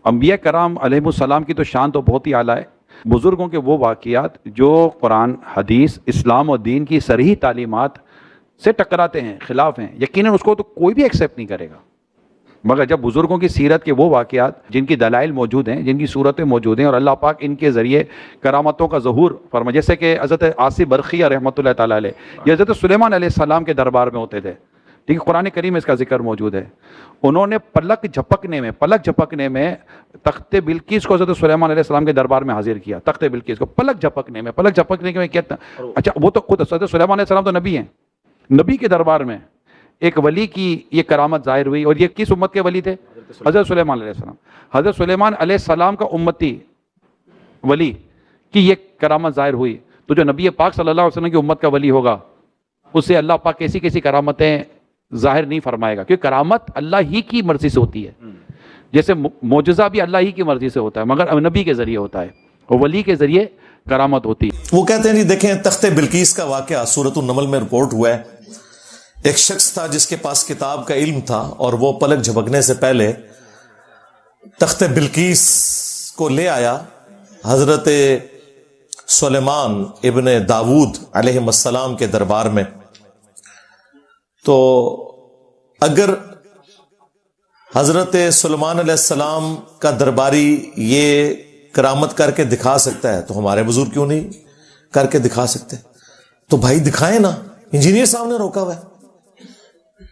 انبیاء کرام علیہ السلام کی تو شان تو بہت ہی اعلیٰ ہے. بزرگوں کے وہ واقعات جو قرآن، حدیث، اسلام اور دین کی صریح تعلیمات سے ٹکراتے ہیں، خلاف ہیں، یقیناً اس کو تو کوئی بھی ایکسیپٹ نہیں کرے گا. مگر جب بزرگوں کی سیرت کے وہ واقعات جن کی دلائل موجود ہیں، جن کی صورتیں موجود ہیں، اور اللہ پاک ان کے ذریعے کرامتوں کا ظہور فرما، جیسے کہ حضرت آصف برقیہ رحمۃ اللہ تعالیٰ علیہ یہ حضرت سلیمان علیہ السلام کے دربار میں ہوتے تھے. ٹھیک ہے، قرآن کریم میں اس کا ذکر موجود ہے. انہوں نے پلک جھپکنے میں تخت بلقیس کو حضرت سلیمان علیہ السلام کے دربار میں حاضر کیا. تخت بلقیس کو پلک جھپکنے میں کیا تھا؟ اچھا وہ تو خود حضرت سلیمان علیہ السلام تو نبی ہیں، نبی کے دربار میں ایک ولی کی یہ کرامت ظاہر ہوئی. اور یہ کس امت کے ولی تھے؟ حضرت سلیمان علیہ السلام. حضرت سلیمان علیہ السلام کا امتی ولی کی یہ کرامت ظاہر ہوئی، تو جو نبی پاک صلی اللہ علیہ وسلم کی امت کا ولی ہوگا اس سے اللہ پاک کیسی کرامتیں ظاہر نہیں فرمائے گا، کیونکہ کرامت اللہ ہی کی مرضی سے ہوتی ہے. جیسے معجزہ بھی اللہ ہی کی مرضی سے ہوتا ہے، مگر نبی کے ذریعے ہوتا ہے، اور ولی کے ذریعے کرامت ہوتی ہے. وہ کہتے ہیں جی دیکھیں تخت بلقیس کا واقعہ سورۃ النمل میں رپورٹ ہوا ہے. ایک شخص تھا جس کے پاس کتاب کا علم تھا، اور وہ پلک جھپکنے سے پہلے تخت بلقیس کو لے آیا حضرت سلیمان ابن داود علیہ السلام کے دربار میں. تو اگر حضرت سلیمان علیہ السلام کا درباری یہ کرامت کر کے دکھا سکتا ہے تو ہمارے بزرگ کیوں نہیں کر کے دکھا سکتے؟ تو بھائی دکھائیں نا. انجینئر صاحب نے روکا ہوا ہے،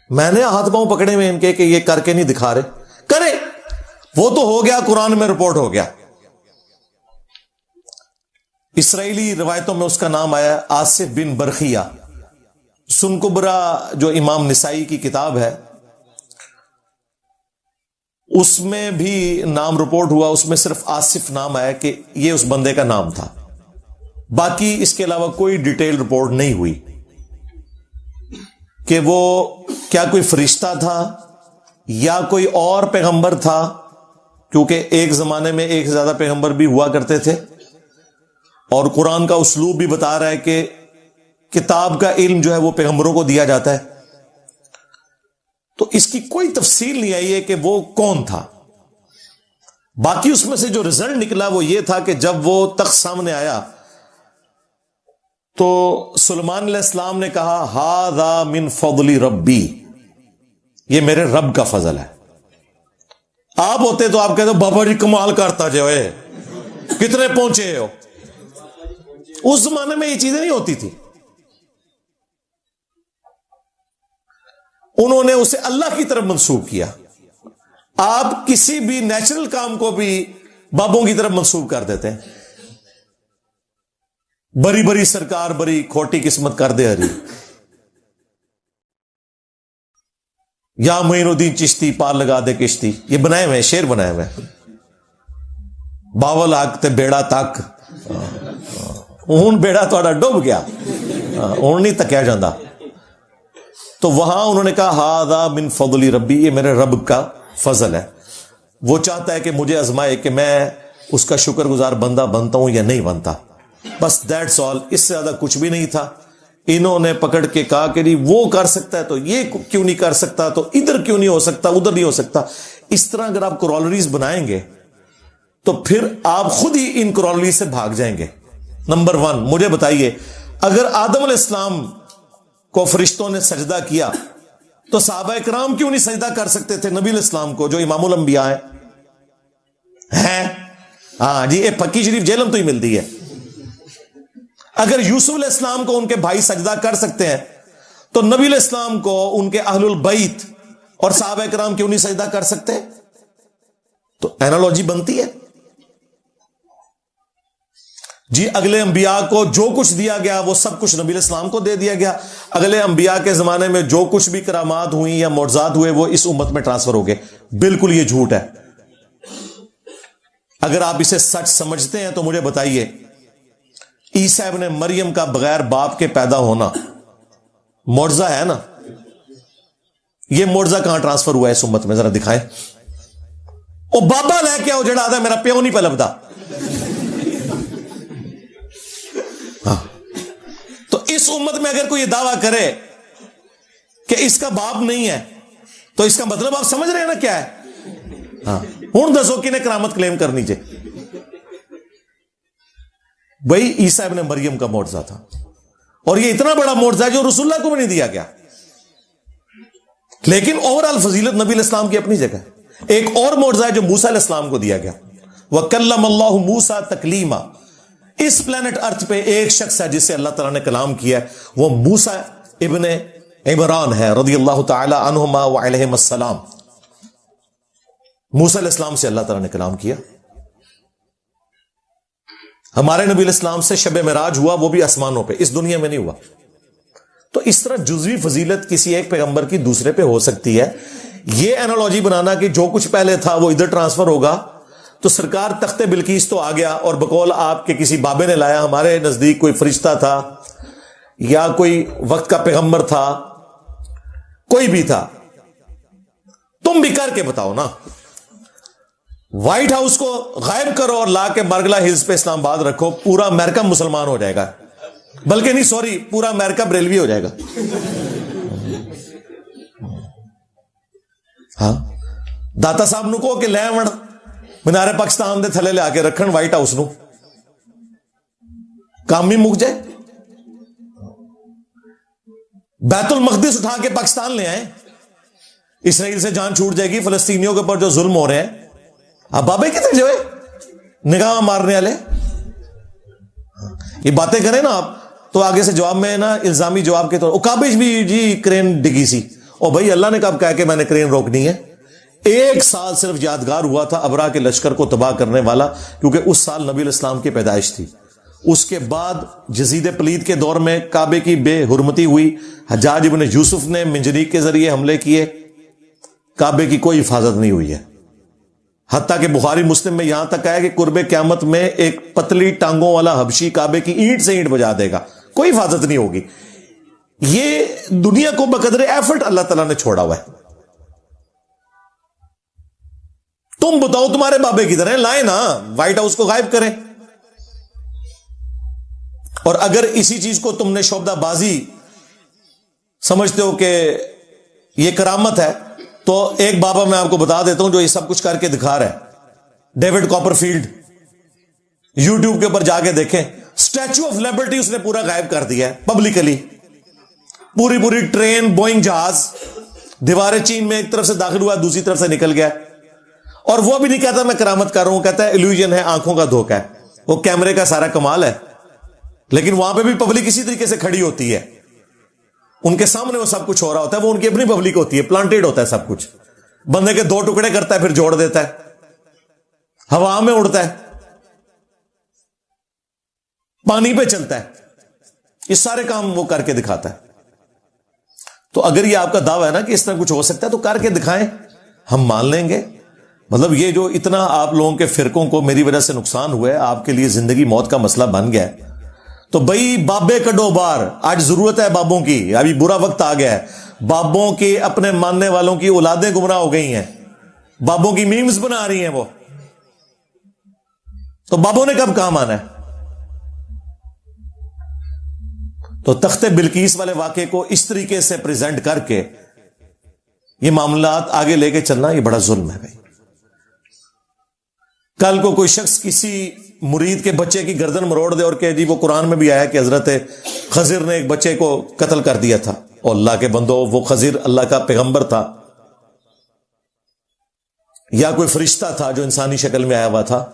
میں نے ہاتھ پاؤں پکڑے ہوئے ان کے کہ یہ کر کے نہیں دکھا رہے. کرے، وہ تو ہو گیا، قرآن میں رپورٹ ہو گیا. اسرائیلی روایتوں میں اس کا نام آیا آصف بن برقیہ. سن کبرا جو امام نسائی کی کتاب ہے اس میں بھی نام رپورٹ ہوا، اس میں صرف آصف نام آیا کہ یہ اس بندے کا نام تھا. باقی اس کے علاوہ کوئی ڈیٹیل رپورٹ نہیں ہوئی کہ وہ کیا کوئی فرشتہ تھا یا کوئی اور پیغمبر تھا، کیونکہ ایک زمانے میں ایک سے زیادہ پیغمبر بھی ہوا کرتے تھے. اور قرآن کا اسلوب بھی بتا رہا ہے کہ کتاب کا علم جو ہے وہ پیغمبروں کو دیا جاتا ہے. تو اس کی کوئی تفصیل نہیں آئی ہے کہ وہ کون تھا. باقی اس میں سے جو رزلٹ نکلا وہ یہ تھا کہ جب وہ تخت سامنے آیا تو سلیمان علیہ السلام نے کہا ھذا من فضل ربی، یہ میرے رب کا فضل ہے. آپ ہوتے تو آپ کہتے بابا جی کمال کرتا جو ہے، کتنے پہنچے ہو. اس زمانے میں یہ چیزیں نہیں ہوتی تھی. انہوں نے اسے اللہ کی طرف منسوب کیا. آپ کسی بھی نیچرل کام کو بھی بابوں کی طرف منسوب کر دیتے ہیں. بری بری سرکار بری کھوٹی قسمت کر دے ہری، یا معین الدین چشتی پار لگا دے کشتی. یہ بنائے ہوئے شعر بنائے ہوئے. باول آگ تے بیڑا تک، ہوں بیڑا تھوڑا ڈوب گیا، ہوں نہیں تکیا جاندہ. تو وہاں انہوں نے کہا ھذا من فضل ربی، یہ میرے رب کا فضل ہے. وہ چاہتا ہے کہ مجھے آزمائے کہ میں اس کا شکر گزار بندہ بنتا ہوں یا نہیں بنتا. بس دیٹس آل. اس سے زیادہ کچھ بھی نہیں تھا. انہوں نے پکڑ کے کہا کہ نہیں وہ کر سکتا ہے تو یہ کیوں نہیں کر سکتا، تو ادھر کیوں نہیں ہو سکتا، ادھر نہیں ہو سکتا. اس طرح اگر آپ کرولریز بنائیں گے تو پھر آپ خود ہی ان کرولریز سے بھاگ جائیں گے. نمبر 1، مجھے بتائیے اگر آدم علیہ السلام کو فرشتوں نے سجدہ کیا تو صحابہ کرام کیوں نہیں سجدہ کر سکتے تھے نبی علیہ السلام کو جو امام الانبیاء ہیں؟ ہاں جی، یہ پکی شریف جیلم تو ہی ملتی ہے. اگر یوسف علیہ السلام کو ان کے بھائی سجدہ کر سکتے ہیں تو نبی علیہ السلام کو ان کے اہل البیت اور صحابہ کرام کیوں نہیں سجدہ کر سکتے؟ تو اینالوجی بنتی ہے. جی اگلے انبیاء کو جو کچھ دیا گیا وہ سب کچھ نبی علیہ السلام کو دے دیا گیا. اگلے انبیاء کے زمانے میں جو کچھ بھی کرامات ہوئی یا معجزات ہوئے وہ اس امت میں ٹرانسفر ہو گئے. بالکل یہ جھوٹ ہے. اگر آپ اسے سچ سمجھتے ہیں تو مجھے بتائیے عیسیٰ ابن مریم کا بغیر باپ کے پیدا ہونا معجزہ ہے نا؟ یہ معجزہ کہاں ٹرانسفر ہوا ہے اس امت میں؟ ذرا دکھائیں. او بابا لے کے آؤ جڑا آدھا میرا پیو نہیں پہ لبدا. تو اس امت میں اگر کوئی یہ دعویٰ کرے کہ اس کا باپ نہیں ہے تو اس کا مطلب آپ سمجھ رہے ہیں نا کیا ہے؟ ہاں ہوں دسو کنے کرامت کلیم کرنی چاہیے؟ بھائی عیسیٰ ابن مریم کا معجزہ تھا، اور یہ اتنا بڑا معجزہ ہے جو رسول اللہ کو بھی نہیں دیا گیا، لیکن اوورآل فضیلت نبی علیہ السلام کی اپنی جگہ ہے۔ ایک اور معجزہ ہے جو موسیٰ علیہ السلام کو دیا گیا، وَكَلَّمَ اللَّهُ مُوسَىٰ تَكْلِيمًا۔ اس پلانٹ ارتھ پہ ایک شخص ہے جس سے اللہ تعالیٰ نے کلام کیا ہے، وہ موسیٰ ابن عمران ہے رضی اللہ تعالی عنہما وعلیہم السلام۔ موسیٰ علیہ السلام سے اللہ تعالیٰ نے کلام کیا۔ ہمارے نبی علیہ السلام سے شب معراج ہوا، وہ بھی آسمانوں پہ، اس دنیا میں نہیں ہوا۔ تو اس طرح جزوی فضیلت کسی ایک پیغمبر کی دوسرے پہ ہو سکتی ہے۔ یہ انالوجی بنانا کہ جو کچھ پہلے تھا وہ ادھر ٹرانسفر ہوگا، تو سرکار تخت بلقیس تو آ گیا، اور بقول آپ کے کسی بابے نے لایا، ہمارے نزدیک کوئی فرشتہ تھا یا کوئی وقت کا پیغمبر تھا، کوئی بھی تھا، تم بھی کر کے بتاؤ نا۔ وائٹ ہاؤس کو غائب کرو اور لا کے مرگلا ہلز پہ اسلام آباد رکھو، پورا امریکہ مسلمان ہو جائے گا، بلکہ نہیں سوری، پورا امریکہ بریلوی ہو جائے گا۔ ہاں داتا صاحب نو کہو کہ لے وڑ مینار پاکستان دے تھلے لے آ کے رکھن وائٹ ہاؤس نو، کام ہی مک جائے۔ بیت المقدس اٹھا کے پاکستان لے آئے، اسرائیل سے جان چھوٹ جائے گی۔ فلسطینیوں کے اوپر جو ظلم ہو رہے ہیں، اب بابے کتنے جو ہے نگاہ مارنے والے یہ باتیں کریں نا آپ، تو آگے سے جواب میں نا الزامی جواب کے طور کابش بھی جی کرین ڈگی سی، اور بھائی اللہ نے کب کہا کہ میں نے کرین روکنی ہے؟ ایک سال صرف یادگار ہوا تھا ابرا کے لشکر کو تباہ کرنے والا، کیونکہ اس سال نبی علیہ السلام کی پیدائش تھی۔ اس کے بعد جزید پلید کے دور میں کعبے کی بے حرمتی ہوئی، حجاج ابن یوسف نے منجنیق کے ذریعے حملے کیے، کعبے کی کوئی حفاظت نہیں ہوئی ہے۔ حتیٰ کہ بخاری مسلم میں یہاں تک آیا کہ قرب قیامت میں ایک پتلی ٹانگوں والا حبشی کعبے کی اینٹ سے اینٹ بجا دے گا، کوئی حفاظت نہیں ہوگی۔ یہ دنیا کو بقدر ایفرٹ اللہ تعالیٰ نے چھوڑا ہوا ہے۔ تم بتاؤ تمہارے بابے کی طرح لائیں نا، وائٹ ہاؤس کو غائب کریں۔ اور اگر اسی چیز کو تم نے شعبدہ بازی سمجھتے ہو کہ یہ کرامت ہے، تو ایک بابا میں آپ کو بتا دیتا ہوں جو یہ سب کچھ کر کے دکھا رہا ہے، ڈیوڈ کاپر فیلڈ۔ یوٹیوب کے اوپر جا کے دیکھیں، اسٹیچو آف لبرٹی اس نے پورا غائب کر دیا ہے پبلکلی، پوری ٹرین، بوئنگ جہاز، دیوار چین میں ایک طرف سے داخل ہوا، دوسری طرف سے نکل گیا، اور وہ بھی نہیں کہتا میں کرامت کر رہا ہوں، کہتا ہے ایلیوژن ہے، آنکھوں کا دھوکہ ہے، وہ کیمرے کا سارا کمال ہے۔ لیکن وہاں پہ بھی پبلک اسی طریقے سے کھڑی ہوتی ہے، ان کے سامنے وہ سب کچھ ہو رہا ہوتا ہے، وہ ان کی اپنی پبلک ہوتی ہے، پلانٹیڈ ہوتا ہے سب کچھ، بندے کے دو ٹکڑے کرتا ہے پھر جوڑ دیتا ہے، ہوا میں اڑتا ہے، پانی پہ چلتا ہے، یہ سارے کام وہ کر کے دکھاتا ہے۔ تو اگر یہ آپ کا دعویٰ ہے نا کہ اس طرح کچھ ہو سکتا ہے تو کر کے دکھائیں، ہم مان لیں گے۔ مطلب یہ جو اتنا آپ لوگوں کے فرقوں کو میری وجہ سے نقصان ہوا ہے، آپ کے لیے زندگی موت کا مسئلہ بن گیا ہے، تو بھائی بابے کڈو بار، آج ضرورت ہے بابوں کی، ابھی برا وقت آ گیا ہے، بابوں کی اپنے ماننے والوں کی اولادیں گمراہ ہو گئی ہیں، بابوں کی میمز بنا رہی ہیں وہ، تو بابوں نے کب کام آنا ہے؟ تو تخت بلقیس والے واقعے کو اس طریقے سے پریزنٹ کر کے یہ معاملات آگے لے کے چلنا، یہ بڑا ظلم ہے بھائی۔ کل کو کوئی شخص کسی مرید کے بچے کی گردن مروڑ دے اور کہ جی وہ قرآن میں بھی آیا کہ حضرت خضر نے ایک بچے کو قتل کر دیا تھا، اور اللہ کے بندو وہ خضر اللہ کا پیغمبر تھا یا کوئی فرشتہ تھا جو انسانی شکل میں آیا ہوا تھا،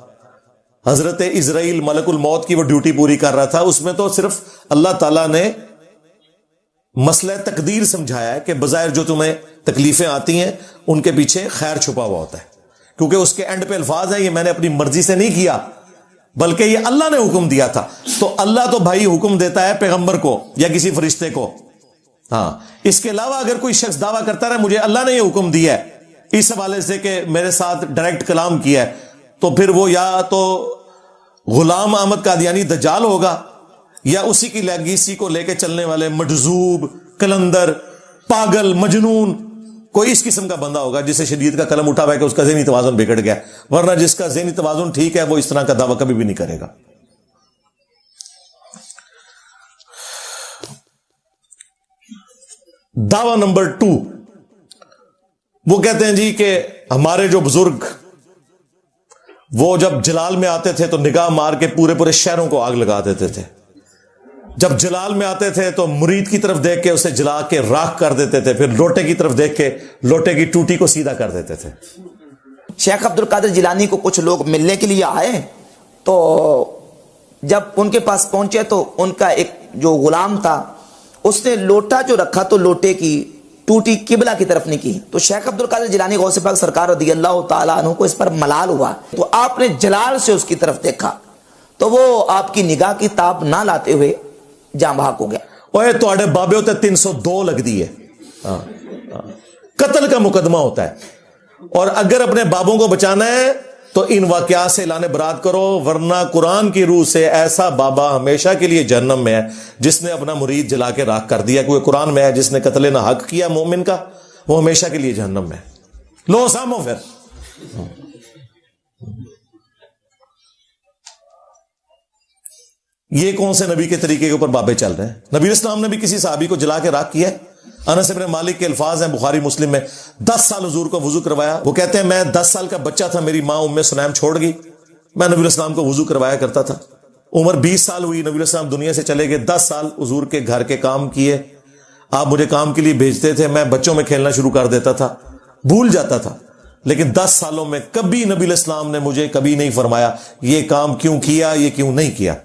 حضرت اسرائیل ملک الموت کی وہ ڈیوٹی پوری کر رہا تھا، اس میں تو صرف اللہ تعالیٰ نے مسئلہ تقدیر سمجھایا ہے کہ بظاہر جو تمہیں تکلیفیں آتی ہیں ان کے پیچھے خیر چھپا ہوا ہوتا ہے، کیونکہ اس کے اینڈ پہ الفاظ ہیں، یہ میں نے اپنی مرضی سے نہیں کیا بلکہ یہ اللہ نے حکم دیا تھا۔ تو اللہ تو بھائی حکم دیتا ہے پیغمبر کو یا کسی فرشتے کو، ہاں، اس کے علاوہ اگر کوئی شخص دعویٰ کرتا رہے مجھے اللہ نے یہ حکم دیا ہے اس حوالے سے کہ میرے ساتھ ڈائریکٹ کلام کیا ہے، تو پھر وہ یا تو غلام احمد قادیانی دجال ہوگا، یا اسی کی لیگیسی کو لے کے چلنے والے مجذوب، کلندر، پاگل، مجنون، کوئی اس قسم کا بندہ ہوگا جسے شدید کا قلم اٹھا ہوا ہے کہ اس کا ذہنی توازن بگڑ گیا، ورنہ جس کا ذہنی توازن ٹھیک ہے وہ اس طرح کا دعویٰ کبھی بھی نہیں کرے گا۔ دعویٰ نمبر 2، وہ کہتے ہیں جی کہ ہمارے جو بزرگ وہ جب جلال میں آتے تھے تو نگاہ مار کے پورے پورے شہروں کو آگ لگا دیتے تھے. جب جلال میں آتے تھے تو مرید کی طرف دیکھ کے اسے جلا کے راکھ کر دیتے تھے, پھر لوٹے کی طرف دیکھ کے لوٹے کی ٹوٹی کو سیدھا کر دیتے تھے. شیخ عبد القادر جیلانی کو کچھ لوگ ملنے کے لیے آئے, تو جب ان کے پاس پہنچے تو ان کا ایک جو غلام تھا اس نے لوٹا جو رکھا تو لوٹے کی ٹوٹی قبلہ کی طرف نہیں کی. تو شیخ عبد القادر جیلانی غوث پاک سرکار رضی اللہ تعالیٰ عنہ کو اس پر ملال ہوا, تو آپ نے جلال سے اس کی طرف دیکھا تو وہ آپ کی نگاہ کی تاب نہ لاتے ہوئے جاں بحق ہو گیا. اوے تواڈے بابے ہوتے 302 لگ دی ہے, قتل کا مقدمہ ہوتا ہے. اور اگر اپنے بابوں کو بچانا ہے تو ان واقعات سے اعلان برات کرو, ورنہ قرآن کی روح سے ایسا بابا ہمیشہ کے لیے جہنم میں ہے جس نے اپنا مرید جلا کے راکھ کر دیا. کوئی قرآن میں ہے جس نے قتل نہ حق کیا مومن کا, وہ ہمیشہ کے لیے جہنم میں. لو سامو پھر یہ کون سے نبی کے طریقے کے اوپر بابے چل رہے ہیں؟ نبی اسلام نے بھی کسی صحابی کو جلا کے راکھ کیا ہے. انس بن مالک کے الفاظ ہیں بخاری مسلم میں, 10 سال حضور کو وضو کروایا. وہ کہتے ہیں میں 10 سال کا بچہ تھا, میری ماں ام سلیم چھوڑ گئی, میں نبی اسلام کو وضو کروایا کرتا تھا. عمر 20 سال ہوئی, نبی اسلام دنیا سے چلے گئے. 10 سال حضور کے گھر کے کام کیے, آپ مجھے کام کے لیے بھیجتے تھے, میں بچوں میں کھیلنا شروع کر دیتا تھا, بھول جاتا تھا. لیکن 10 سالوں میں کبھی نبی اسلام نے مجھے کبھی نہیں فرمایا یہ کام کیوں کیا, یہ کیوں نہیں کیا.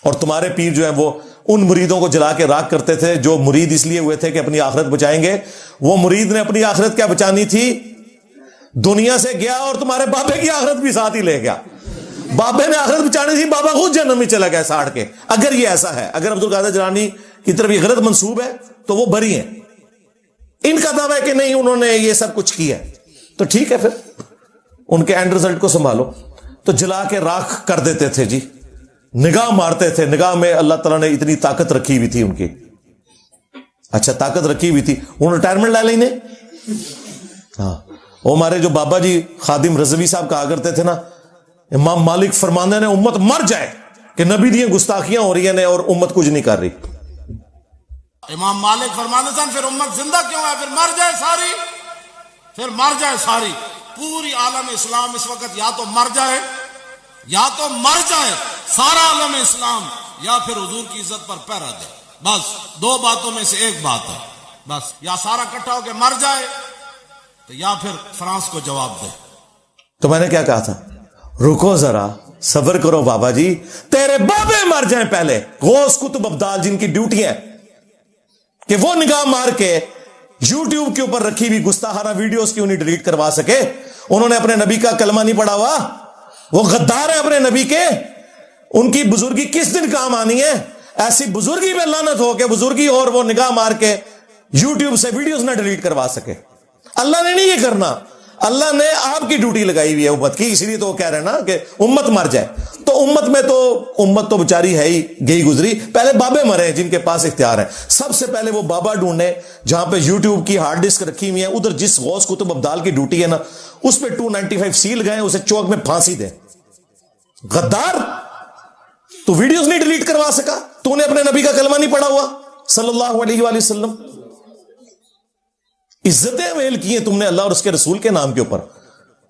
اور تمہارے پیر جو ہیں وہ ان مریدوں کو جلا کے راکھ کرتے تھے جو مرید اس لیے ہوئے تھے کہ اپنی آخرت بچائیں گے. وہ مرید نے اپنی آخرت کیا بچانی تھی, دنیا سے گیا اور تمہارے بابے کی آخرت بھی ساتھ ہی لے گیا. بابے نے آخرت بچانی تھی, بابا خود جہنم میں چلا گیا ساڑ کے. اگر یہ ایسا ہے, اگر عبد القادر جیلانی کی طرف یہ غلط منسوب ہے تو وہ بری ہیں. ان کا دعویٰ ہے کہ نہیں انہوں نے یہ سب کچھ کیا, تو ٹھیک ہے, پھر ان کے اینڈ رزلٹ کو سنبھالو. تو جلا کے راکھ کر دیتے تھے جی, نگاہ مارتے تھے. نگاہ میں اللہ تعالیٰ نے اتنی طاقت رکھی ہوئی تھی ان کی. اچھا طاقت رکھی ہوئی تھی, انہوں نے ریٹائرمنٹ لے لیں. ہاں, وہ ہمارے جو بابا جی خادم رضوی صاحب کہا کرتے تھے نا, امام مالک فرماندے نے امت مر جائے کہ نبی دی گستاخیاں ہو رہی ہیں اور امت کچھ نہیں کر رہی. امام مالک فرماندے سن پھر امت زندہ کیوں ہے, پھر مر جائے ساری, پھر مر جائے ساری. پوری عالم اسلام اس وقت یا تو مر جائے, یا تو مر جائے سارا عالم اسلام, یا پھر حضور کی عزت پر پہرا دے. بس 2 باتوں میں سے ایک بات ہے, بس یا سارا اکٹھا ہو کے مر جائے تو یا پھر فرانس کو جواب دے. تو میں نے کیا کہا تھا, رکو ذرا صبر کرو بابا جی, تیرے بابے مر جائیں پہلے. غوث قطب ابدال جن کی ڈیوٹی ہے کہ وہ نگاہ مار کے یوٹیوب کے اوپر رکھی ہوئی گستاخانہ ویڈیوز کیوں نہیں ڈیلیٹ کروا سکے. انہوں نے اپنے نبی کا کلمہ نہیں پڑھا ہوا, وہ غدار ہیں اپنے نبی کے. ان کی بزرگی کس دن کام آنی ہے؟ ایسی بزرگی پہ لعنت ہو کے بزرگی اور وہ نگاہ مار کے یوٹیوب سے ویڈیوز نہ ڈیلیٹ کروا سکے. اللہ نے نہیں یہ کرنا, اللہ نے آپ کی ڈیوٹی لگائی ہوئی ہے امت کی, اس لیے تو وہ کہہ رہے ہیں نا کہ امت مر جائے. تو امت میں تو امت تو بیچاری ہے ہی گئی گزری, پہلے بابے مرے جن کے پاس اختیار ہے. سب سے پہلے وہ بابا ڈھونڈنے جہاں پہ یوٹیوب کی ہارڈ ڈسک رکھی ہوئی ہے, ادھر جس غوث قطب ابدال کی ڈیوٹی ہے نا اس پہ 295 سیل گئے, اسے چوک میں پھانسی دے. غدار, تو ویڈیوز نہیں ڈیلیٹ کروا سکا, تو نے اپنے نبی کا کلمہ نہیں پڑھا ہوا صلی اللہ علیہ وآلہ وسلم. عزتیں ویل کی ہیں تم نے اللہ اور اس کے رسول کے نام کے اوپر,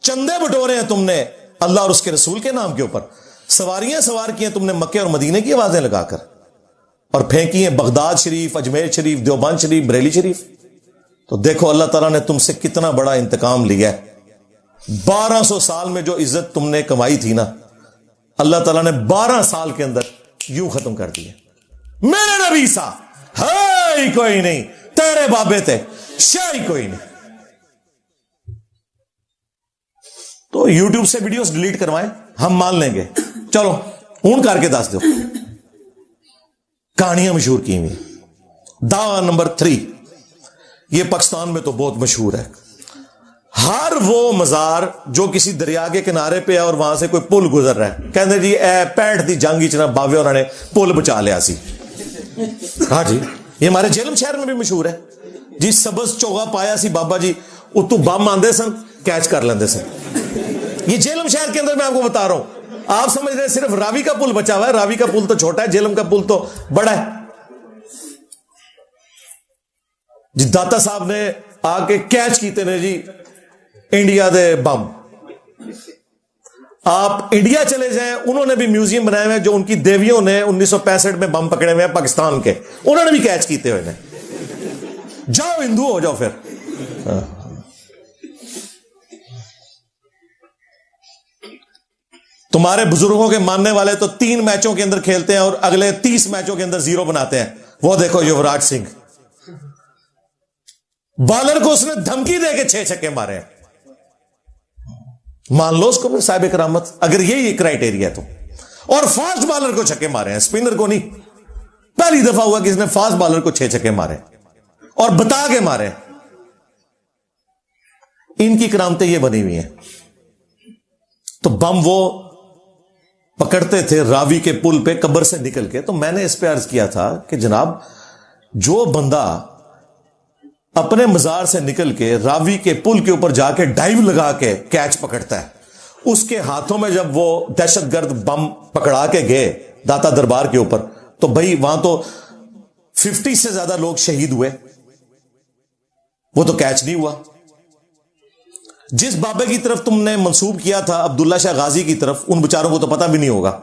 چندے بٹورے ہیں تم نے اللہ اور اس کے رسول کے نام کے اوپر, سواریاں سوار کی ہیں تم نے مکے اور مدینے کی آوازیں لگا کر, اور پھینکی ہیں بغداد شریف, اجمیر شریف, دیوبند شریف, بریلی شریف. تو دیکھو اللہ تعالیٰ نے تم سے کتنا بڑا انتقام لیا ہے. 1200 سال میں جو عزت تم نے کمائی تھی نا, اللہ تعالیٰ نے 12 سال کے اندر یوں ختم کر دیا. میرے نبی سا ہے ہی کوئی نہیں, تیرے بابے تھے شاہ ہی کوئی نہیں. تو یوٹیوب سے ویڈیوز ڈیلیٹ کروائیں, ہم مان لیں گے. چلو اون کر کے دس دو. کہانیاں مشہور کی ہوئی. دعویٰ نمبر 3, یہ پاکستان میں تو بہت مشہور ہے. ہر وہ مزار جو کسی دریا کے کنارے پہ ہے اور وہاں سے کوئی پل گزر رہا ہے, کہتے جی اے 65 دی جنگ چنا باوے اور نے پل بچا لیا سی. ہاں جی, یہ ہمارے جہلم شہر میں بھی مشہور ہے جی. سبز چوگا پایا سی بابا جی, اتو بم آندے سن کیچ کر لیندے سن. یہ جہلم شہر کے اندر میں آپ کو بتا رہا ہوں. آپ سمجھ رہے ہیں صرف راوی کا پل بچا ہوا ہے, راوی کا پل تو چھوٹا ہے, جہلم کا پل تو بڑا ہے. جی داتا صاحب نے آ کے کیچ کیتے نے جی انڈیا دے بم, آپ انڈیا چلے جائیں, انہوں نے بھی میوزیم بنائے ہوئے ہیں جو ان کی دیویوں نے 1965 میں بم پکڑے ہوئے ہیں پاکستان کے, انہوں نے بھی کیچ کیتے ہوئے ہیں. جاؤ ہندو ہو جاؤ پھر. تمہارے بزرگوں کے ماننے والے تو 3 میچوں کے اندر کھیلتے ہیں اور اگلے 30 میچوں کے اندر 0 بناتے ہیں. وہ دیکھو یوراج سنگھ, بالر کو اس نے دھمکی دے کے 6 چھکے مارے ہیں. مان لو اس کو پھر صاحب کرامت, اگر یہی کرائٹیریا تو. اور فاسٹ بالر کو چھکے مارے ہیں, اسپنر کو نہیں. پہلی دفعہ ہوا کہ اس نے فاسٹ بالر کو 6 چھکے مارے اور بتا کے مارے. ان کی کرامتیں یہ بنی ہوئی ہیں. تو بم وہ پکڑتے تھے راوی کے پل پہ قبر سے نکل کے. تو میں نے اس پہ عرض کیا تھا کہ جناب, جو بندہ اپنے مزار سے نکل کے راوی کے پل کے اوپر جا کے ڈائیو لگا کے کیچ پکڑتا ہے, اس کے ہاتھوں میں جب وہ دہشت گرد بم پکڑا کے گئے داتا دربار کے اوپر, تو بھائی وہاں تو 50 سے زیادہ لوگ شہید ہوئے, وہ تو کیچ نہیں ہوا. جس بابے کی طرف تم نے منسوب کیا تھا عبداللہ شاہ غازی کی طرف, ان بیچاروں کو تو پتہ بھی نہیں ہوگا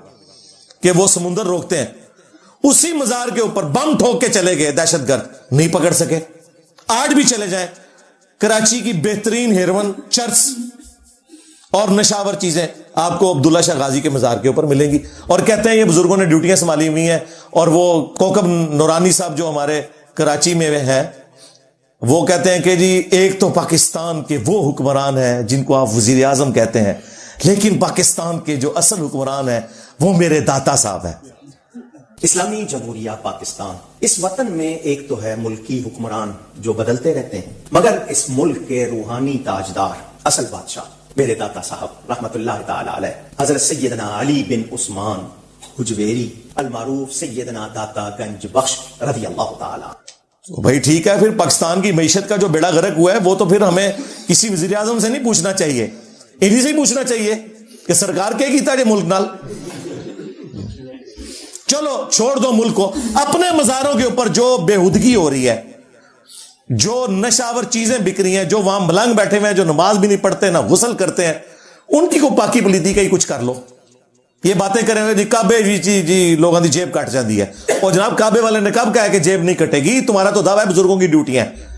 کہ وہ سمندر روکتے ہیں. اسی مزار کے اوپر بم ٹھوک کے چلے گئے دہشت گرد, نہیں پکڑ سکے. آج بھی چلے جائیں, کراچی کی بہترین ہیروئن, چرس اور نشاور چیزیں آپ کو عبداللہ شاہ غازی کے مزار کے اوپر ملیں گی. اور کہتے ہیں یہ بزرگوں نے ڈیوٹیاں سنبھالی ہوئی ہیں. اور وہ کوکب نورانی صاحب جو ہمارے کراچی میں ہیں, وہ کہتے ہیں کہ جی ایک تو پاکستان کے وہ حکمران ہیں جن کو آپ وزیر اعظم کہتے ہیں, لیکن پاکستان کے جو اصل حکمران ہیں وہ میرے داتا صاحب ہیں. اسلامی جمہوریہ پاکستان, اس وطن میں ایک تو ہے ملکی حکمران جو بدلتے رہتے ہیں, مگر اس ملک کے روحانی تاجدار, اصل بادشاہ میرے داتا صاحب رحمت اللہ تعالی علیہ حضرت سیدنا علی بن عثمان حجویری المعروف سیدنا داتا گنج بخش رضی اللہ تعالی. بھائی ٹھیک ہے, پھر پاکستان کی معیشت کا جو بیڑا غرق ہوا ہے وہ تو پھر ہمیں کسی وزیر اعظم سے نہیں پوچھنا چاہیے, انہی سے ہی پوچھنا چاہیے کہ سرکار کیا کیتا ہے ملک نال. چلو چھوڑ دو ملک کو. اپنے مزاروں کے اوپر جو بےہودگی ہو رہی ہے, جو نشاور چیزیں بک رہی ہیں, جو وہاں ملنگ بیٹھے ہوئے ہیں, جو نماز بھی نہیں پڑھتے نہ غسل کرتے ہیں, ان کی کو پاکی پلیتی کا ہی کچھ کر لو. یہ باتیں کریں گے جی کعبے جی لوگوں کی جیب کٹ جاتی ہے. اور جناب کعبے والے نے کب کہا کہ جیب نہیں کٹے گی؟ تمہارا تو دعویٰ ہے بزرگوں کی ڈیوٹیاں ہیں.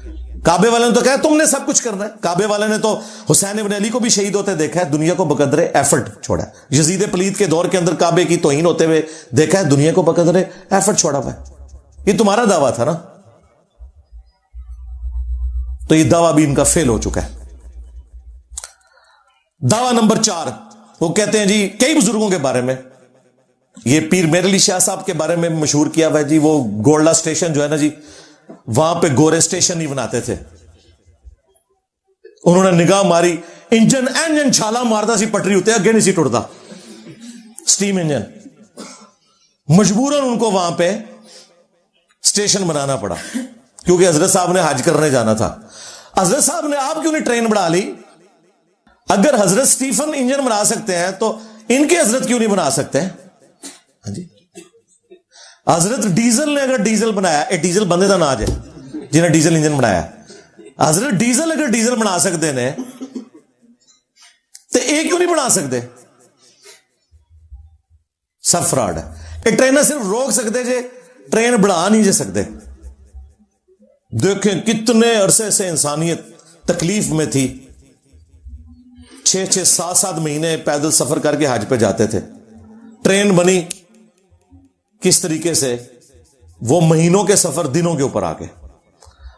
کعبے والے نے تو کہا تم نے سب کچھ کرنا ہے. کعبے والے نے تو حسین ابن علی کو بھی شہید ہوتے دیکھا ہے, دنیا کو بقدر ایفرٹ چھوڑا ہے. یزید پلید کے دور کے اندر کعبے کی توہین ہوتے ہوئے دیکھا ہے, دنیا کو بقدر ایفرٹ چھوڑا ہوا ہے. یہ تمہارا دعویٰ تھا نا, تو یہ دعویٰ بھی ان کا فیل ہو چکا ہے. دعویٰ نمبر 4, وہ کہتے ہیں جی کئی بزرگوں کے بارے میں, یہ پیر میر علی شاہ صاحب کے بارے میں مشہور کیا ہوا ہے جی, وہ گولڈا اسٹیشن جو ہے نا جی, وہاں پہ گورے اسٹیشن ہی بناتے تھے. انہوں نے نگاہ ماری, انجن چھالا مارتا سی پٹری ہوتے اگے نہیں سی ٹوٹتا, سٹیم انجن. مجبوراً ان کو وہاں پہ اسٹیشن بنانا پڑا, کیونکہ حضرت صاحب نے حج کرنے جانا تھا. حضرت صاحب نے آپ کیوں نہیں ٹرین بنا لی؟ اگر حضرت سٹیفن انجن بنا سکتے ہیں تو ان کے حضرت کیوں نہیں بنا سکتے؟ ہاں جی, حضرت ڈیزل نے اگر ڈیزل بنایا, ڈیزل بندے کا ناج ہے جنہیں ڈیزل انجن بنایا, حضرت ڈیزل اگر ڈیزل بنا سکتے نے تو ایک کیوں نہیں بنا سکتے؟ سب فراڈ ہے. یہ ٹرین صرف روک سکتے جے, ٹرین بڑھا نہیں جے سکتے. دیکھیں کتنے عرصے سے انسانیت تکلیف میں تھی, 6 7 مہینے پیدل سفر کر کے حج پہ جاتے تھے. ٹرین بنی کس طریقے سے, وہ مہینوں کے سفر دنوں کے اوپر آ گئے.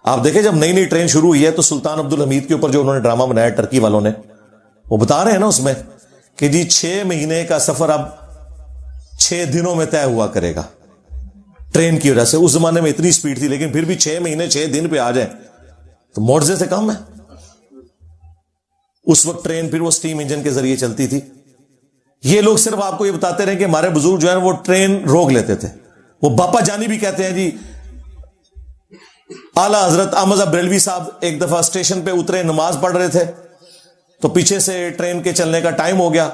آپ دیکھیں جب نئی ٹرین شروع ہوئی ہے تو سلطان عبد الحمید کے اوپر جو انہوں نے ڈرامہ بنایا ٹرکی والوں نے, وہ بتا رہے ہیں نا اس میں کہ جی 6 مہینے کا سفر اب 6 دنوں میں طے ہوا کرے گا ٹرین کی وجہ سے. اس زمانے میں اتنی سپیڈ تھی, لیکن پھر بھی 6 مہینے 6 دن پہ آ جائیں تو معجزے سے کم ہے. اس وقت ٹرین پھر وہ سٹیم انجن کے ذریعے چلتی تھی. یہ لوگ صرف آپ کو یہ بتاتے رہے کہ ہمارے بزرگ جو ہیں وہ ٹرین روک لیتے تھے. وہ باپا جانی بھی کہتے ہیں جی, اعلی حضرت احمد بریلوی صاحب ایک دفعہ اسٹیشن پہ اترے, نماز پڑھ رہے تھے, تو پیچھے سے ٹرین کے چلنے کا ٹائم ہو گیا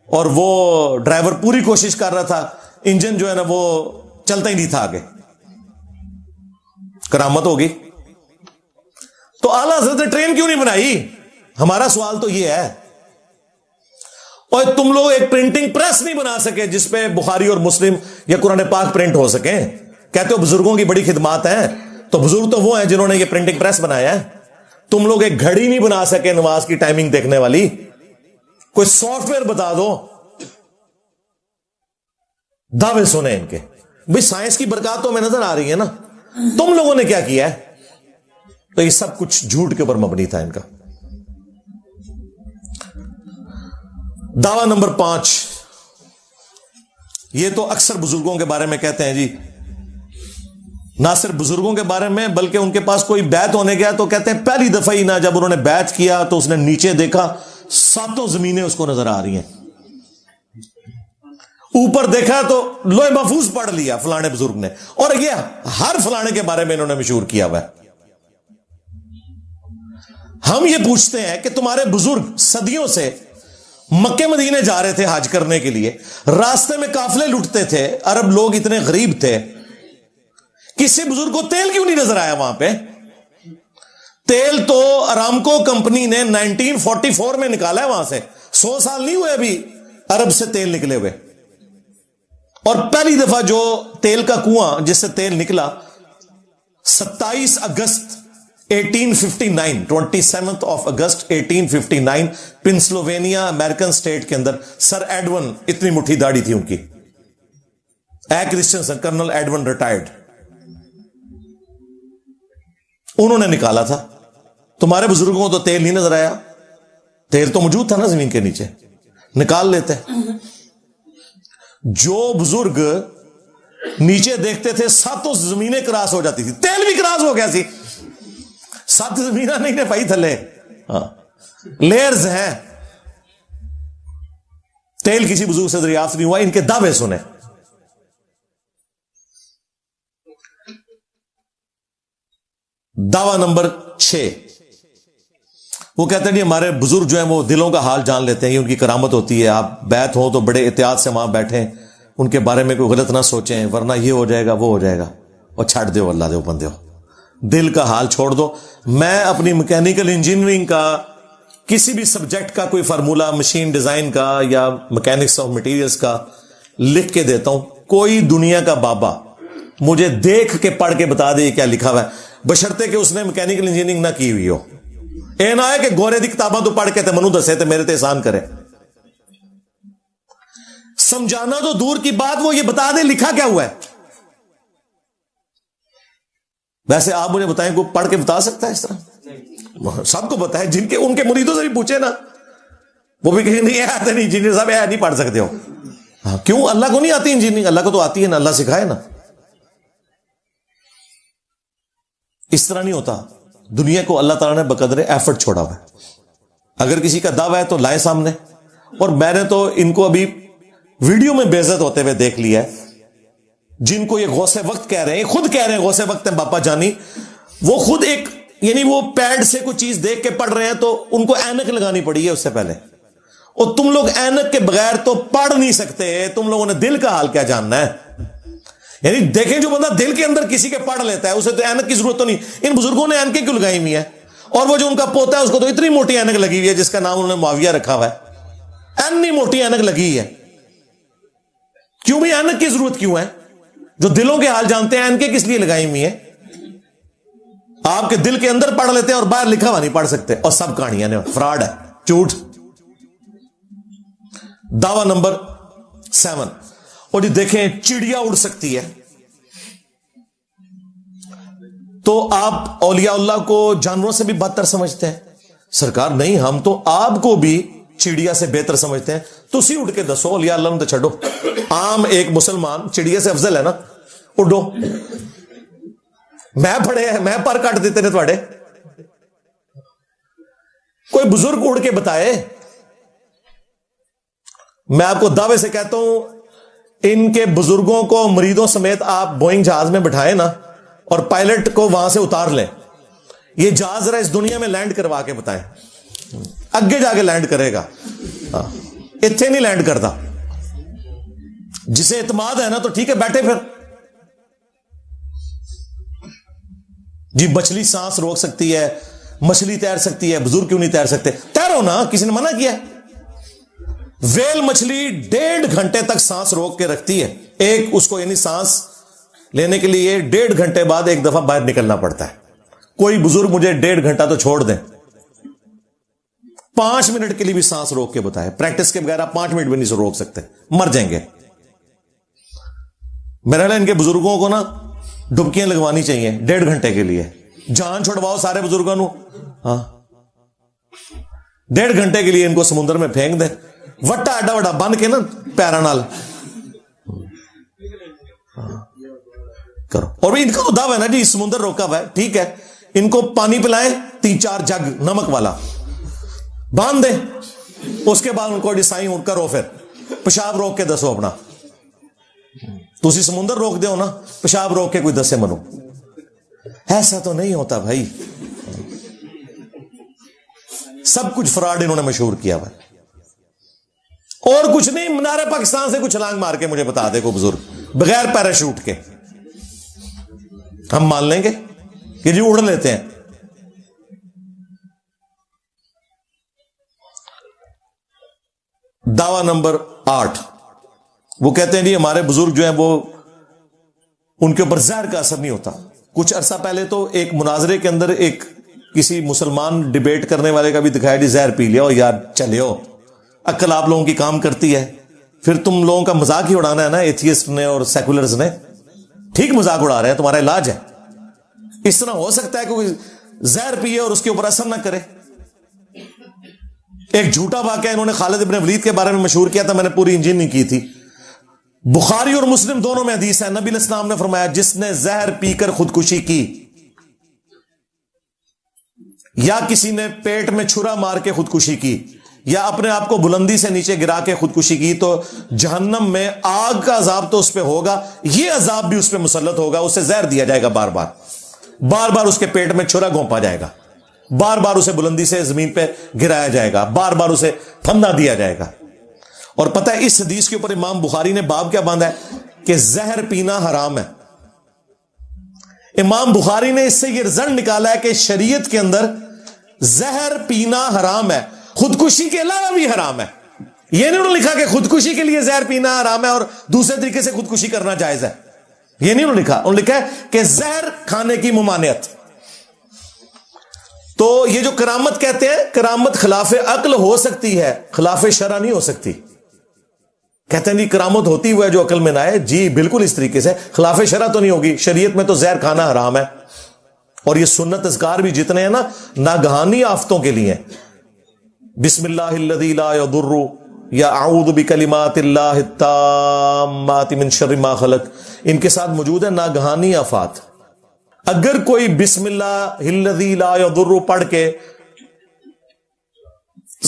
اور وہ ڈرائیور پوری کوشش کر رہا تھا, انجن جو ہے نا وہ چلتا ہی نہیں تھا آگے. کرامت ہوگی. تو اعلی حضرت نے ٹرین کیوں نہیں بنائی؟ ہمارا سوال تو یہ ہے. اور تم لوگ ایک پرنٹنگ پریس نہیں بنا سکے جس پہ بخاری اور مسلم یا قرآن پاک پرنٹ ہو سکیں. کہتے ہو بزرگوں کی بڑی خدمات ہیں, تو بزرگ تو وہ ہیں جنہوں نے یہ پرنٹنگ پریس بنایا ہے. تم لوگ ایک گھڑی نہیں بنا سکے نماز کی ٹائمنگ دیکھنے والی. کوئی سافٹ ویئر بتا دو. دعوے سنے ان کے. بھئی سائنس کی برکات تو ہمیں نظر آ رہی ہے نا, تم لوگوں نے کیا کیا ہے؟ تو یہ سب کچھ جھوٹ کے اوپر مبنی تھا ان کا. دعویٰ نمبر 5, یہ تو اکثر بزرگوں کے بارے میں کہتے ہیں جی, نہ صرف بزرگوں کے بارے میں بلکہ ان کے پاس کوئی بیعت ہونے گیا تو کہتے ہیں پہلی دفعہ ہی نہ جب انہوں نے بیعت کیا تو اس نے نیچے دیکھا 7 زمینیں اس کو نظر آ رہی ہیں, اوپر دیکھا تو لوح محفوظ پڑھ لیا فلانے بزرگ نے, اور یہ ہر فلانے کے بارے میں انہوں نے مشہور کیا ہوا ہے. ہم یہ پوچھتے ہیں کہ تمہارے بزرگ صدیوں سے مکے مدینے جا رہے تھے حج کرنے کے لیے, راستے میں قافلے لٹتے تھے, عرب لوگ اتنے غریب تھے, کسی بزرگ کو تیل کیوں نہیں نظر آیا وہاں پہ؟ تیل تو ارامکو کمپنی نے 1944 میں نکالا ہے وہاں سے, 100 سال نہیں ہوئے ابھی عرب سے تیل نکلے ہوئے. اور پہلی دفعہ جو تیل کا کنواں جس سے تیل نکلا 27 اگست 1859 27 اگست 1859 پنسلوینیا امریکن سٹیٹ کے اندر سر ایڈون, اتنی مٹھی داڑھی تھی ان کی, کرسچنسن, کرنل ایڈون ریٹائرڈ, انہوں نے نکالا تھا. تمہارے بزرگوں کو تو تیل نہیں نظر آیا, تیل تو موجود تھا نا زمین کے نیچے, نکال لیتے. جو بزرگ نیچے دیکھتے تھے 7 زمینیں کراس ہو جاتی تھی, تیل بھی کراس ہو گیا سی. 7 زمینہ نہیں نے پائی تھلے, لیئرز ہیں. تیل کسی بزرگ سے دریافت نہیں ہوا. ان کے دعوے سنے. دعویٰ نمبر 6, وہ کہتے ہیں جی ہمارے بزرگ جو ہیں وہ دلوں کا حال جان لیتے ہیں, یہ ان کی کرامت ہوتی ہے. آپ بیعت ہو تو بڑے احتیاط سے وہاں بیٹھیں, ان کے بارے میں کوئی غلط نہ سوچیں ورنہ یہ ہو جائے گا وہ ہو جائے گا, اور چھڑ دو اللہ دے بندے ہو, دل کا حال چھوڑ دو. میں اپنی میکینیکل انجینئرنگ کا کسی بھی سبجیکٹ کا کوئی فارمولا, مشین ڈیزائن کا یا میکینکس آف مٹیریلز کا لکھ کے دیتا ہوں, کوئی دنیا کا بابا مجھے دیکھ کے پڑھ کے بتا دے کیا لکھا ہوا ہے, بشرطے کہ اس نے میکینیکل انجینئرنگ نہ کی ہوئی ہو. اے نہ ہے کہ گورے دی کتاباں تو پڑھ کے تے منو دسے تے میرے تے احسان کرے. سمجھانا تو دور کی بات, وہ یہ بتا دے لکھا کیا ہوا ہے. ویسے آپ مجھے بتائیں کوئی پڑھ کے بتا سکتا ہے اس طرح؟ سب کو پتا ہے, جن کے ان کے مریدوں سے بھی پوچھے نا, وہ بھی کہیں نہیں آتے نہیں انجینئر صاحب نہیں پڑھ سکتے ہو. کیوں؟ اللہ کو نہیں آتی انجینئرنگ, اللہ کو تو آتی ہے نا, اللہ سکھائے نا. اس طرح نہیں ہوتا. دنیا کو اللہ تعالیٰ نے بقدر ایفرٹ چھوڑا ہوا ہے. اگر کسی کا دعویٰ ہے تو لائے سامنے. اور میں نے تو ان کو ابھی ویڈیو میں بے عزت ہوتے ہوئے دیکھ لیا ہے, جن کو یہ غوث وقت کہہ رہے ہیں, خود کہہ رہے ہیں غوث وقت ہیں باپا جانی, وہ خود ایک یعنی وہ پیڈ سے کوئی چیز دیکھ کے پڑھ رہے ہیں تو ان کو اینک لگانی پڑی ہے اس سے پہلے. اور تم لوگ اینک کے بغیر تو پڑھ نہیں سکتے, تم لوگوں نے دل کا حال کیا جاننا ہے. یعنی دیکھیں جو بندہ دل کے اندر کسی کے پڑھ لیتا ہے اسے تو اینک کی ضرورت تو نہیں. ان بزرگوں نے اینکیں کیوں لگائی ہوئی ہے؟ اور وہ جو ان کا پوتا ہے اس کو تو اتنی موٹی اینک لگی ہوئی ہے جس کا نام انہوں نے معاویہ رکھا ہوا ہے. اتنی موٹی اینک لگی ہے. کیوں بھی اینک کی ضرورت کیوں ہے؟ جو دلوں کے حال جانتے ہیں اینکیں کس لیے لگائی ہوئی ہیں؟ آپ کے دل کے اندر پڑھ لیتے ہیں اور باہر لکھا ہوا نہیں پڑھ سکتے, اور سب کہانیاں نے فراڈ ہے, جھوٹ. دعویٰ نمبر 7, اور یہ دیکھیں چڑیا اڑ سکتی ہے تو آپ اولیاء اللہ کو جانوروں سے بھی بدتر سمجھتے ہیں. سرکار نہیں, ہم تو آپ کو بھی چڑیا سے بہتر سمجھتے ہیں. تسی اٹھ کے دسو, اولیاء اللہ نے چھڈو. عام ایک مسلمان چڑیا سے افضل ہے نا, اڈو. میں پڑھے ہیں, میں پر کٹ دیتے نے تھوڑے. کوئی بزرگ اڑ کے بتائے. میں آپ کو دعوے سے کہتا ہوں ان کے بزرگوں کو مریدوں سمیت آپ بوئنگ جہاز میں بٹھائے نا, اور پائلٹ کو وہاں سے اتار لیں, یہ جہاز ذرا اس دنیا میں لینڈ کروا کے بتائیں. اگے جا کے لینڈ کرے گا, اتنے نہیں لینڈ کرتا. جسے اعتماد ہے نا تو ٹھیک ہے بیٹھے پھر. جی مچھلی سانس روک سکتی ہے, مچھلی تیر سکتی ہے, بزرگ کیوں نہیں تیر سکتے؟ تیرو نا, کسی نے منع کیا؟ ویل مچھلی 1.5 گھنٹے تک سانس روک کے رکھتی ہے. ایک اس کو یعنی سانس لینے کے لیے 1.5 گھنٹے بعد ایک دفعہ باہر نکلنا پڑتا ہے. کوئی بزرگ مجھے 1.5 گھنٹہ تو چھوڑ دیں, 5 منٹ کے لیے بھی سانس روک کے بتائے. پریکٹس کے بغیر آپ 5 منٹ بھی نہیں روک سکتے, مر جائیں گے. میرا ان کے بزرگوں کو نا ڈبکیاں لگوانی چاہیے 1.5 گھنٹے کے لیے. جان چھوڑواؤ سارے بزرگوں کو. ہاں 1.5 گھنٹے کے لیے ان کو سمندر میں پھینک دیں, وٹا ایڈا وڈا بن کے نا پیرا نال کرو. اور ان کا تو دعویٰ ہے نا جی سمندر روکا ہوا ہے, ٹھیک ہے, ان کو پانی پلائیں 3-4 جگ نمک والا باندھ دیں, اس کے بعد ان کو ڈیسائن کرو, پھر پیشاب روک کے دسو اپنا. تسی سمندر روک دو نا, پیشاب روک کے کوئی دسے منو. ایسا تو نہیں ہوتا بھائی, سب کچھ فراڈ انہوں نے مشہور کیا ہوا ہے. اور کچھ نہیں, مینار پاکستان سے کچھ چھلانگ مار کے مجھے بتا دے کوئی بزرگ بغیر پیراشوٹ کے, ہم مان لیں گے کہ جی اڑ لیتے ہیں. دعویٰ نمبر 8, وہ کہتے ہیں جی ہمارے بزرگ جو ہیں وہ ان کے اوپر زہر کا اثر نہیں ہوتا. کچھ عرصہ پہلے تو ایک مناظرے کے اندر ایک کسی مسلمان ڈیبیٹ کرنے والے کا بھی دکھایا جی زہر پی لیا یار, چلے ہو, عقل آپ لوگوں کی کام کرتی ہے. پھر تم لوگوں کا مذاق ہی اڑانا ہے نا ایتھیسٹ نے اور سیکولرز نے. ٹھیک مذاق اڑا رہے ہیں, تمہارا علاج ہے. اس طرح ہو سکتا ہے کہ کوئی زہر پیے اور اس کے اوپر اثر نہ کرے. ایک جھوٹا واقعہ انہوں نے خالد ابن ولید کے بارے میں مشہور کیا تھا, میں نے پوری انجین نہیں کی تھی. بخاری اور مسلم دونوں میں حدیث ہے, نبی علیہ السلام نے فرمایا جس نے زہر پی کر خودکشی کی یا کسی نے پیٹ میں چھرا مار کے خودکشی کی یا اپنے آپ کو بلندی سے نیچے گرا کے خودکشی کی تو جہنم میں آگ کا عذاب تو اس پہ ہوگا, یہ عذاب بھی اس پہ مسلط ہوگا. اسے زہر دیا جائے گا, بار بار اس کے پیٹ میں چھرا گھونپا جائے گا, بار بار اسے بلندی سے زمین پہ گرایا جائے گا, بار بار اسے پھندا دیا جائے گا. اور پتہ ہے اس حدیث کے اوپر امام بخاری نے باب کیا باندھا ہے کہ زہر پینا حرام ہے. امام بخاری نے اس سے یہ رزلٹ نکالا ہے کہ شریعت کے اندر زہر پینا حرام ہے, خودکشی کے علاوہ بھی حرام ہے. یہ نہیں انہوں نے لکھا کہ خودکشی کے لیے زہر پینا حرام ہے اور دوسرے طریقے سے خودکشی کرنا جائز ہے, یہ نہیں انہوں نے لکھا. انہوں نے لکھا ہے کہ زہر کھانے کی ممانعت. تو یہ جو کرامت کہتے ہیں, کرامت خلاف عقل ہو سکتی ہے, خلاف شرع نہیں ہو سکتی. کہتے ہیں جی کرامت ہوتی ہوا ہے جو عقل میں نہ آئے, جی بالکل اس طریقے سے, خلاف شرع تو نہیں ہوگی. شریعت میں تو زہر کھانا حرام ہے. اور یہ سنت اذکار بھی جتنے ہیں نا ناگہانی آفتوں کے لیے, بسم اللہ الذی لا یضر یا اعوذ بکلمات اللہ التامات من شر ما خلق, ان کے ساتھ موجود ہے ناگہانی آفات. اگر کوئی بسم اللہ الذی لا یضر پڑھ کے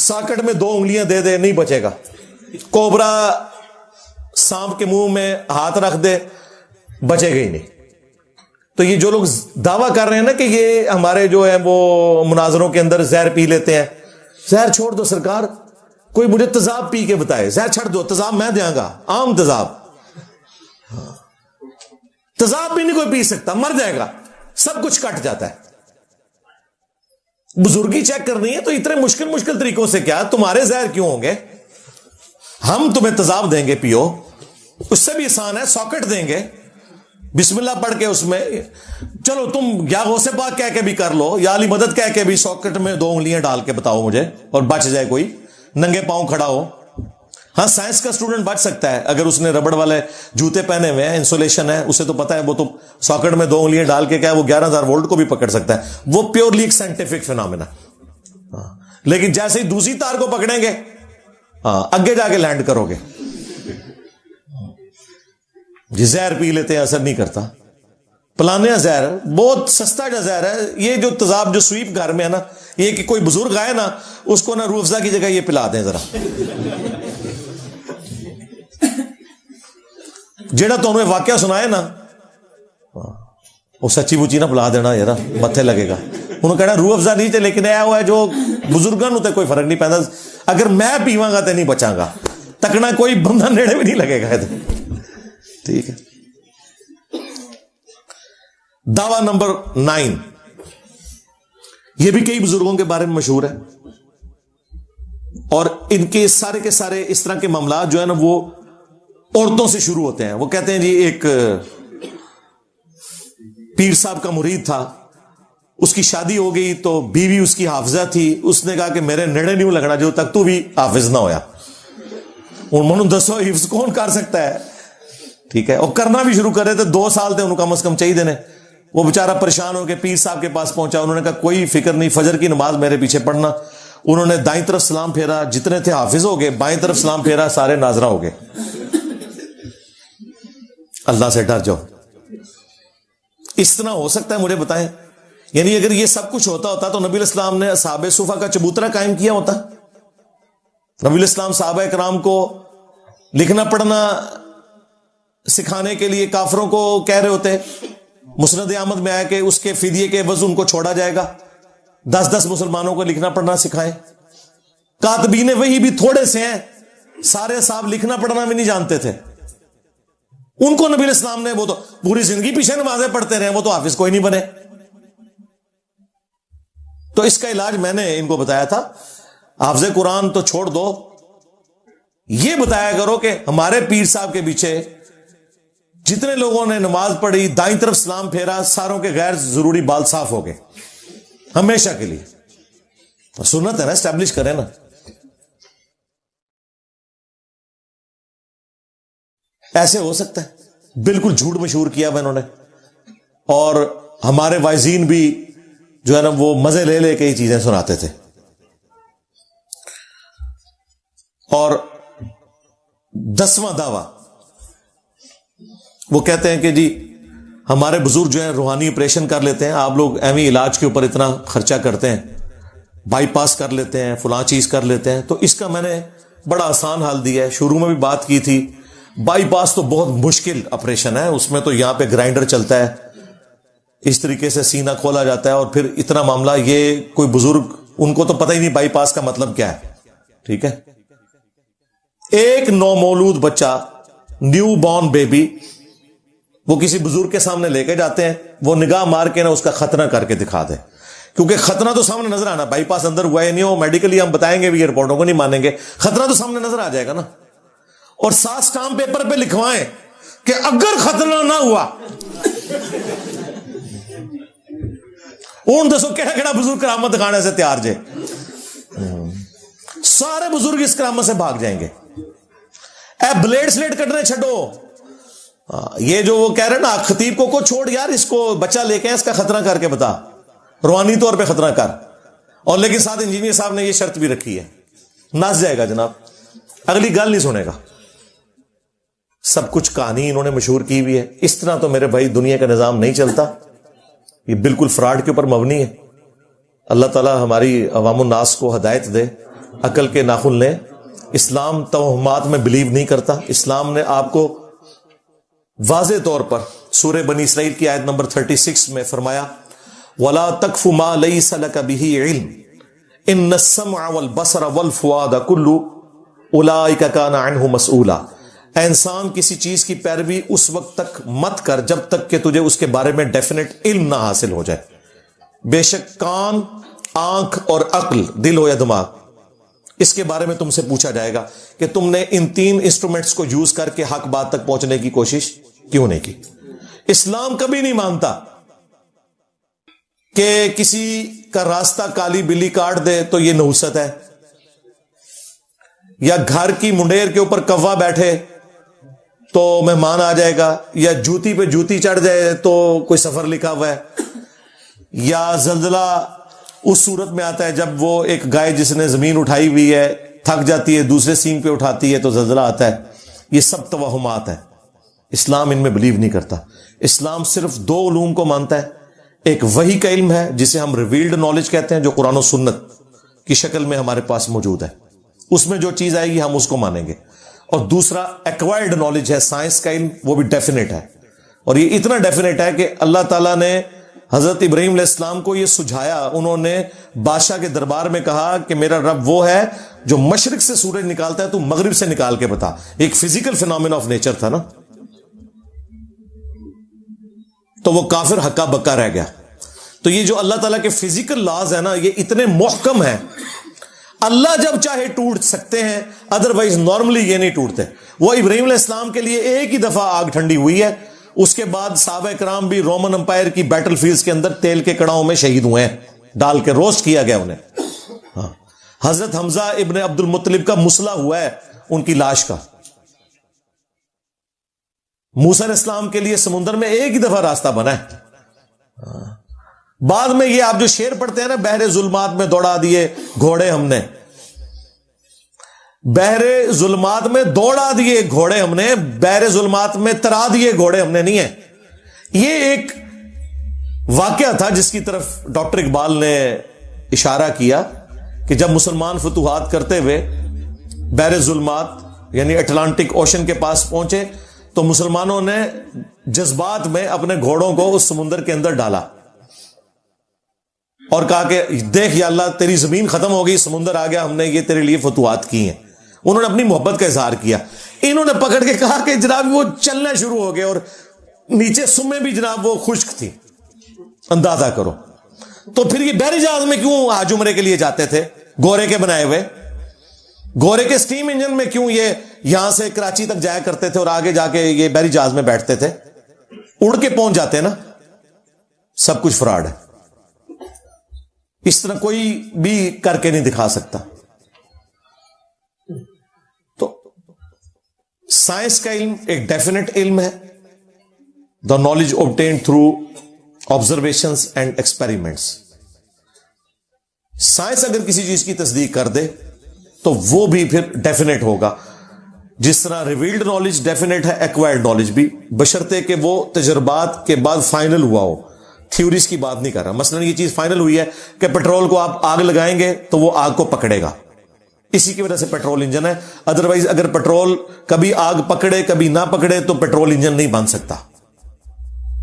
ساکٹ میں 2 انگلیاں دے دے, نہیں بچے گا. کوبرا سانپ کے منہ میں ہاتھ رکھ دے, بچے گا ہی نہیں. تو یہ جو لوگ دعویٰ کر رہے ہیں نا کہ یہ ہمارے جو ہے وہ مناظروں کے اندر زہر پی لیتے ہیں, زہر چھوڑ دو سرکار, کوئی مجھے تیزاب پی کے بتائے, زہر چھڑ دو, تیزاب میں دیا گا, عام تیزاب. تیزاب بھی نہیں کوئی پی سکتا, مر جائے گا, سب کچھ کٹ جاتا ہے. بزرگی چیک کرنی ہے تو اتنے مشکل طریقوں سے کیا, تمہارے زہر کیوں ہوں گے, ہم تمہیں تیزاب دیں گے پیو, اس سے بھی آسان ہے, ساکٹ دیں گے, بسم اللہ پڑھ کے اس میں, چلو تم یا غوث پاک کہہ کے بھی کر لو یا علی مدد کہہ کے بھی ساکٹ میں 2 انگلیاں ڈال کے بتاؤ مجھے اور بچ جائے کوئی, ننگے پاؤں کھڑا ہو. ہاں سائنس کا اسٹوڈنٹ بچ سکتا ہے اگر اس نے ربڑ والے جوتے پہنے ہوئے ہیں, انسولیشن ہے, اسے تو پتا ہے, وہ تو ساکٹ میں 2 انگلیاں ڈال کے کیا وہ 11,000 وولٹ کو بھی پکڑ سکتا ہے. وہ پیورلی ایک سائنٹیفک فینومینا. لیکن جیسے ہی دوسری تار کو پکڑیں گے, اگے جا کے لینڈ کرو گے. جی زہر پی لیتے ہیں, اثر نہیں کرتا. پلانے زہر بہت سستا جو زہر ہے, یہ جو تیزاب جو سویپ گھر میں ہے نا, یہ کہ کوئی بزرگ آئے نا, اس کو نا روح افزا کی جگہ یہ پلا دیں ذرا. جیڑا تو انہوں نے واقعہ سنائے نا, وہ سچی بچی نہ پلا دینا ذرا, متھے لگے گا. انہوں کہنا روح افزا نہیں تھے, لیکن یہ ہوا ہے جو بزرگاں تے کوئی فرق نہیں پہنتا. اگر میں پیواں گا تو نہیں بچاں گا, تکنا کوئی بندہ نیڑے بھی نہیں لگے گا. ٹھیک ہے. دعویٰ نمبر 9, یہ بھی کئی بزرگوں کے بارے میں مشہور ہے اور ان کے سارے اس طرح کے معاملات جو ہے نا وہ عورتوں سے شروع ہوتے ہیں. وہ کہتے ہیں جی ایک پیر صاحب کا مرید تھا, اس کی شادی ہو گئی تو بیوی اس کی حافظہ تھی, اس نے کہا کہ میرے نیڑے نہیں لگنا جو تک تو بھی حافظ نہ ہویا. ان منو دسو حفظ کون کر سکتا ہے, ٹھیک ہے, اور کرنا بھی شروع کر رہے تھے, 2 سال تھے انہوں کم از کم چاہیے دینے. وہ بیچارہ پریشان ہو کے پیر صاحب کے پاس پہنچا, انہوں نے کہا کوئی فکر نہیں, فجر کی نماز میرے پیچھے پڑھنا. انہوں نے دائیں طرف سلام پھیرا, جتنے تھے حافظ ہو گئے, بائیں طرف سلام پھیرا, سارے ناظرہ ہو گئے. اللہ سے ڈر جاؤ. اس طرح ہو سکتا ہے مجھے بتائیں؟ یعنی اگر یہ سب کچھ ہوتا تو نبی الاسلام نے اصحاب صفہ کا چبوترا قائم کیا ہوتا. نبی الاسلام صحابہ کرام کو لکھنا پڑھنا سکھانے کے لیے کافروں کو کہہ رہے ہوتے. مسند احمد میں آیا کہ اس کے فدیے کے عوض ان کو چھوڑا جائے گا, 10 مسلمانوں کو لکھنا پڑھنا سکھائیں. کاتبین وہی بھی تھوڑے سے ہیں, سارے صاحب لکھنا پڑھنا بھی نہیں جانتے تھے. ان کو نبی الاسلام نے, وہ تو پوری زندگی پیچھے نمازیں پڑھتے رہے, وہ تو حافظ کوئی نہیں بنے. تو اس کا علاج میں نے ان کو بتایا تھا, حافظ قرآن تو چھوڑ دو, یہ بتایا کرو کہ ہمارے پیر صاحب کے پیچھے جتنے لوگوں نے نماز پڑھی, دائیں طرف سلام پھیرا, ساروں کے غیر ضروری بال صاف ہو گئے ہمیشہ کے لیے. سنت ہے نا, اسٹیبلش کریں نا. ایسے ہو سکتا ہے؟ بالکل جھوٹ مشہور کیا ہوا انہوں نے, اور ہمارے وائزین بھی جو ہے نا وہ مزے لے لے کے یہ چیزیں سناتے تھے. اور 10واں دعویٰ وہ کہتے ہیں کہ جی ہمارے بزرگ جو ہیں روحانی آپریشن کر لیتے ہیں, آپ لوگ ایویں علاج کے اوپر اتنا خرچہ کرتے ہیں, بائی پاس کر لیتے ہیں, فلاں چیز کر لیتے ہیں. تو اس کا میں نے بڑا آسان حل دیا ہے. شروع میں بھی بات کی تھی, بائی پاس تو بہت مشکل آپریشن ہے, اس میں تو یہاں پہ گرائنڈر چلتا ہے, اس طریقے سے سینہ کھولا جاتا ہے, اور پھر اتنا معاملہ, یہ کوئی بزرگ ان کو تو پتہ ہی نہیں بائی پاس کا مطلب کیا ہے. ٹھیک ہے, ایک نومولود بچہ, نیو بورن بیبی, وہ کسی بزرگ کے سامنے لے کے جاتے ہیں, وہ نگاہ مار کے نا اس کا ختنہ کر کے دکھا دے, کیونکہ ختنہ تو سامنے نظر آنا, بائی پاس اندر ہوا ہے نہیں ہو, میڈیکلی ہم بتائیں گے بھی, یہ رپورٹوں کو نہیں مانیں گے, ختنہ تو سامنے نظر آ جائے گا نا. اور 7 اسٹامپ پیپر پہ لکھوائیں کہ اگر ختنہ نہ ہوا, اون دسو کہڑا بزرگ کرامت دکھانے سے تیار جے, سارے بزرگ اس کرامت سے بھاگ جائیں گے. اے بلیڈ سلیٹ کٹنے چھڈو, یہ جو وہ کہہ رہے نا خطیب کو چھوڑ یار, اس کو بچہ لے کے اس کا خطرہ کر کے بتا, روحانی طور پہ خطرہ کر. اور لیکن ساتھ انجینئر صاحب نے یہ شرط بھی رکھی ہے, نس جائے گا جناب, اگلی گل نہیں سنے گا. سب کچھ کہانی انہوں نے مشہور کی ہوئی ہے. اس طرح تو میرے بھائی دنیا کا نظام نہیں چلتا, یہ بالکل فراڈ کے اوپر مبنی ہے. اللہ تعالی ہماری عوام الناس کو ہدایت دے, عقل کے ناخن لیں. اسلام توہمات میں بلیو نہیں کرتا. اسلام نے آپ کو واضح طور پر سورہ بنی اسرائیل کی آیت نمبر 36 میں فرمایا, وَلَا تَقْفُ مَا لَيْسَ لَكَ بِهِ عِلْمٍ إِنَّ السَّمْعَ وَالْبَصَرَ وَالْفُؤَادَ كُلُّ أُولَئِكَ كَانَ عَنْهُ مسؤولا. اے انسان کسی چیز کی پیروی اس وقت تک مت کر جب تک کہ تجھے اس کے بارے میں ڈیفینیٹ علم نہ حاصل ہو جائے. بے شک کان, آنکھ اور عقل, دل ہو یا دماغ, اس کے بارے میں تم سے پوچھا جائے گا کہ تم نے ان 3 انسٹرومنٹس کو یوز کر کے حق بات تک پہنچنے کی کوشش کیوں نہیں کی. اسلام کبھی نہیں مانتا کہ کسی کا راستہ کالی بلی کاٹ دے تو یہ نحوست ہے, یا گھر کی منڈیر کے اوپر کوا بیٹھے تو مہمان آ جائے گا, یا جوتی پہ جوتی چڑھ جائے تو کوئی سفر لکھا ہوا ہے, یا زلزلہ اس صورت میں آتا ہے جب وہ ایک گائے جس نے زمین اٹھائی ہوئی ہے تھک جاتی ہے, دوسرے سینگ پہ اٹھاتی ہے تو زلزلہ آتا ہے. یہ سب توہمات ہیں, اسلام ان میں بلیو نہیں کرتا. اسلام صرف 2 علوم کو مانتا ہے. ایک وحی کا علم ہے جسے ہم ریویلڈ نالج کہتے ہیں, جو قرآن و سنت کی شکل میں ہمارے پاس موجود ہے, اس میں جو چیز آئے گی ہم اس کو مانیں گے. اور دوسرا ایکوائرڈ نالج ہے, سائنس کا علم, وہ بھی ڈیفینیٹ ہے. اور یہ اتنا ڈیفینیٹ ہے کہ اللہ تعالیٰ نے حضرت ابراہیم علیہ السلام کو یہ سجھایا, انہوں نے بادشاہ کے دربار میں کہا کہ میرا رب وہ ہے جو مشرق سے سورج نکالتا ہے, تو مغرب سے نکال کے بتا. ایک فزیکل فینومینا آف نیچر تھا نا, تو وہ کافر ہکا بکا رہ گیا. تو یہ جو اللہ تعالیٰ کے فزیکل لاز ہے نا, یہ اتنے محکم ہیں. اللہ جب چاہے ٹوٹ سکتے ہیں، ادروائز نارملی یہ نہیں ٹوٹتے. وہ ابراہیم علیہ السلام کے لیے ایک ہی دفعہ آگ ٹھنڈی ہوئی ہے، اس کے بعد صحابہ کرام بھی رومن امپائر کی بیٹل فیلڈز کے اندر تیل کے کڑاؤں میں شہید ہوئے ہیں، ڈال کے روسٹ کیا گیا انہیں. ہاں. حضرت حمزہ ابن عبد المطلب کا مسئلہ ہوا ہے ان کی لاش کا. موسیٰ علیہ السلام کے لیے سمندر میں ایک ہی دفعہ راستہ بنا ہے. بعد میں یہ آپ جو شعر پڑھتے ہیں نا، بحر ظلمات میں دوڑا دیے گھوڑے ہم نے، بحر ظلمات میں دوڑا دیے گھوڑے ہم نے، بحر ظلمات میں ترا دیے گھوڑے ہم نے نہیں ہے. یہ ایک واقعہ تھا جس کی طرف ڈاکٹر اقبال نے اشارہ کیا کہ جب مسلمان فتوحات کرتے ہوئے بحر ظلمات یعنی اٹلانٹک اوشن کے پاس پہنچے تو مسلمانوں نے جذبات میں اپنے گھوڑوں کو اس سمندر کے اندر ڈالا اور کہا کہ دیکھ یا اللہ تیری زمین ختم ہو گئی، سمندر آ گیا، ہم نے یہ تیرے لیے فتوحات کی ہیں. انہوں نے اپنی محبت کا اظہار کیا. انہوں نے پکڑ کے کہا کہ جناب وہ چلنا شروع ہو گئے اور نیچے سمیں بھی جناب وہ خشک تھی، اندازہ کرو. تو پھر یہ بحری جہاز میں کیوں حج عمرے کے لیے جاتے تھے؟ گورے کے بنائے ہوئے، گورے کے سٹیم انجن میں کیوں یہ یہاں سے کراچی تک جایا کرتے تھے اور آگے جا کے یہ بحری جہاز میں بیٹھتے تھے؟ اڑ کے پہنچ جاتے نا. سب کچھ فراڈ ہے، اس طرح کوئی بھی کر کے نہیں دکھا سکتا. تو سائنس کا علم ایک ڈیفینیٹ علم ہے، the knowledge obtained through observations and experiments. Science اگر کسی چیز کی تصدیق کر دے تو وہ بھی پھر ڈیفینیٹ ہوگا. جس طرح ریویلڈ نالج ڈیفینیٹ ہے، ایکوائرڈ نالج بھی، بشرطے کہ وہ تجربات کے بعد فائنل ہوا ہو. تھیوریز کی بات نہیں کر رہا. مثلا یہ چیز فائنل ہوئی ہے کہ پیٹرول کو آپ آگ لگائیں گے تو وہ آگ کو پکڑے گا، اسی کی وجہ سے پیٹرول انجن ہے. ادروائز اگر پیٹرول کبھی آگ پکڑے کبھی نہ پکڑے تو پیٹرول انجن نہیں بن سکتا.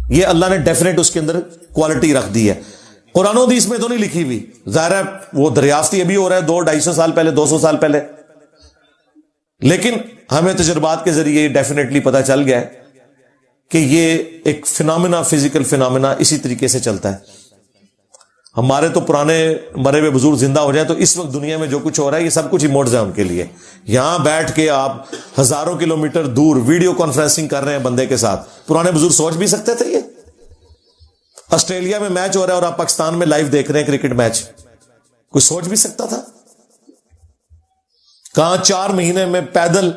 یہ اللہ نے ڈیفینیٹ اس کے اندر کوالٹی رکھ دی ہے. قرآن و حدیث میں تو نہیں لکھی ہوئی، ظاہر ہے وہ دریافتی ابھی ہو رہا ہے 200-250 سال پہلے، 200 سال پہلے، لیکن ہمیں تجربات کے ذریعے ڈیفینیٹلی پتا چل گیا ہے کہ یہ ایک فنامنا، فزیکل فنامنا اسی طریقے سے چلتا ہے. ہمارے تو پرانے مرے ہوئے بزرگ زندہ ہو جائیں تو اس وقت دنیا میں جو کچھ ہو رہا ہے یہ سب کچھ ہی معجزہ ہے ان کے لیے. یہاں بیٹھ کے آپ ہزاروں کلومیٹر دور ویڈیو کانفرنسنگ کر رہے ہیں بندے کے ساتھ. پرانے بزرگ سوچ بھی سکتے تھے؟ یہ آسٹریلیا میں میچ ہو رہا ہے اور آپ پاکستان میں لائیو دیکھ رہے ہیں کرکٹ میچ، کوئی سوچ بھی سکتا تھا؟ کہاں 4 مہینے میں پیدل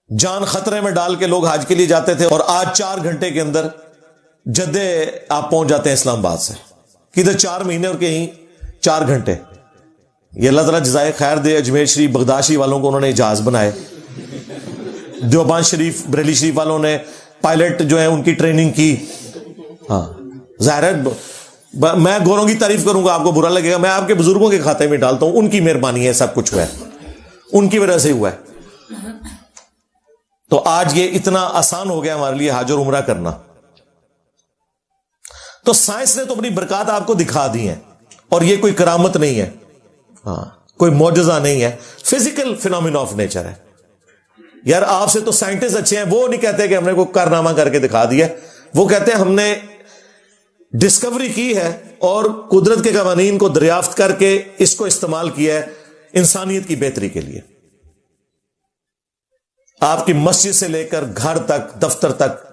جان خطرے میں ڈال کے لوگ حج کے لیے جاتے تھے، اور آج 4 گھنٹے کے اندر جدے آپ پہنچ جاتے ہیں اسلام آباد سے. کدھر 4 مہینے اور کہیں 4 گھنٹے. یہ اللہ تعالیٰ جزائے خیر دے. اجمیر شریف بغداشی والوں کو انہوں نے جہاز بنائے، دیوبند شریف بریلی شریف والوں نے پائلٹ جو ہے ان کی ٹریننگ کی. ہاں ظاہر ہے میں گوروں کی تعریف کروں گا آپ کو برا لگے گا، میں آپ کے بزرگوں کے کھاتے میں ڈالتا ہوں. ان کی مہربانی ہے سب کچھ ہوا ہے، ان کی وجہ سے ہوا ہے. تو آج یہ اتنا آسان ہو گیا ہمارے لیے حج اور عمرہ کرنا. تو سائنس نے تو اپنی برکات آپ کو دکھا دی ہیں، اور یہ کوئی کرامت نہیں ہے، ہاں کوئی معجزہ نہیں ہے، فزیکل فینومینا آف نیچر ہے. یار آپ سے تو سائنٹسٹ اچھے ہیں، وہ نہیں کہتے کہ ہم نے کوئی کارنامہ کر کے دکھا دیا، وہ کہتے ہیں ہم نے ڈسکوری کی ہے اور قدرت کے قوانین کو دریافت کر کے اس کو استعمال کیا ہے انسانیت کی بہتری کے لیے. آپ کی مسجد سے لے کر گھر تک، دفتر تک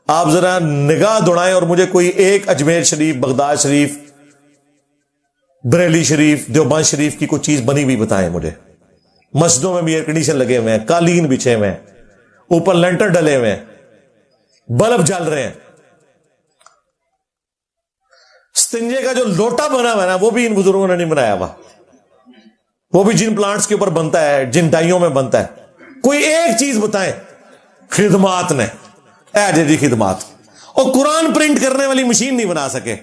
آپ ذرا نگاہ دوڑائیں اور مجھے کوئی ایک اجمیر شریف، بغداد شریف، بریلی شریف، دیوبند شریف کی کوئی چیز بنی ہوئی بتائیں مجھے. مسجدوں میں بھی ایئر کنڈیشن لگے ہوئے ہیں، قالین بچھے ہوئے ہیں، اوپر لینٹر ڈلے ہوئے ہیں، بلب جل رہے ہیں. استنجے کا جو لوٹا بنا ہوا ہے نا وہ بھی ان بزرگوں نے نہیں بنایا ہوا، وہ بھی جن پلانٹس کے اوپر بنتا ہے، جن ڈائیوں میں بنتا ہے. کوئی ایک چیز بتائیں خدمات نے، جی خدمات. اور قرآن پرنٹ کرنے والی مشین نہیں بنا سکے.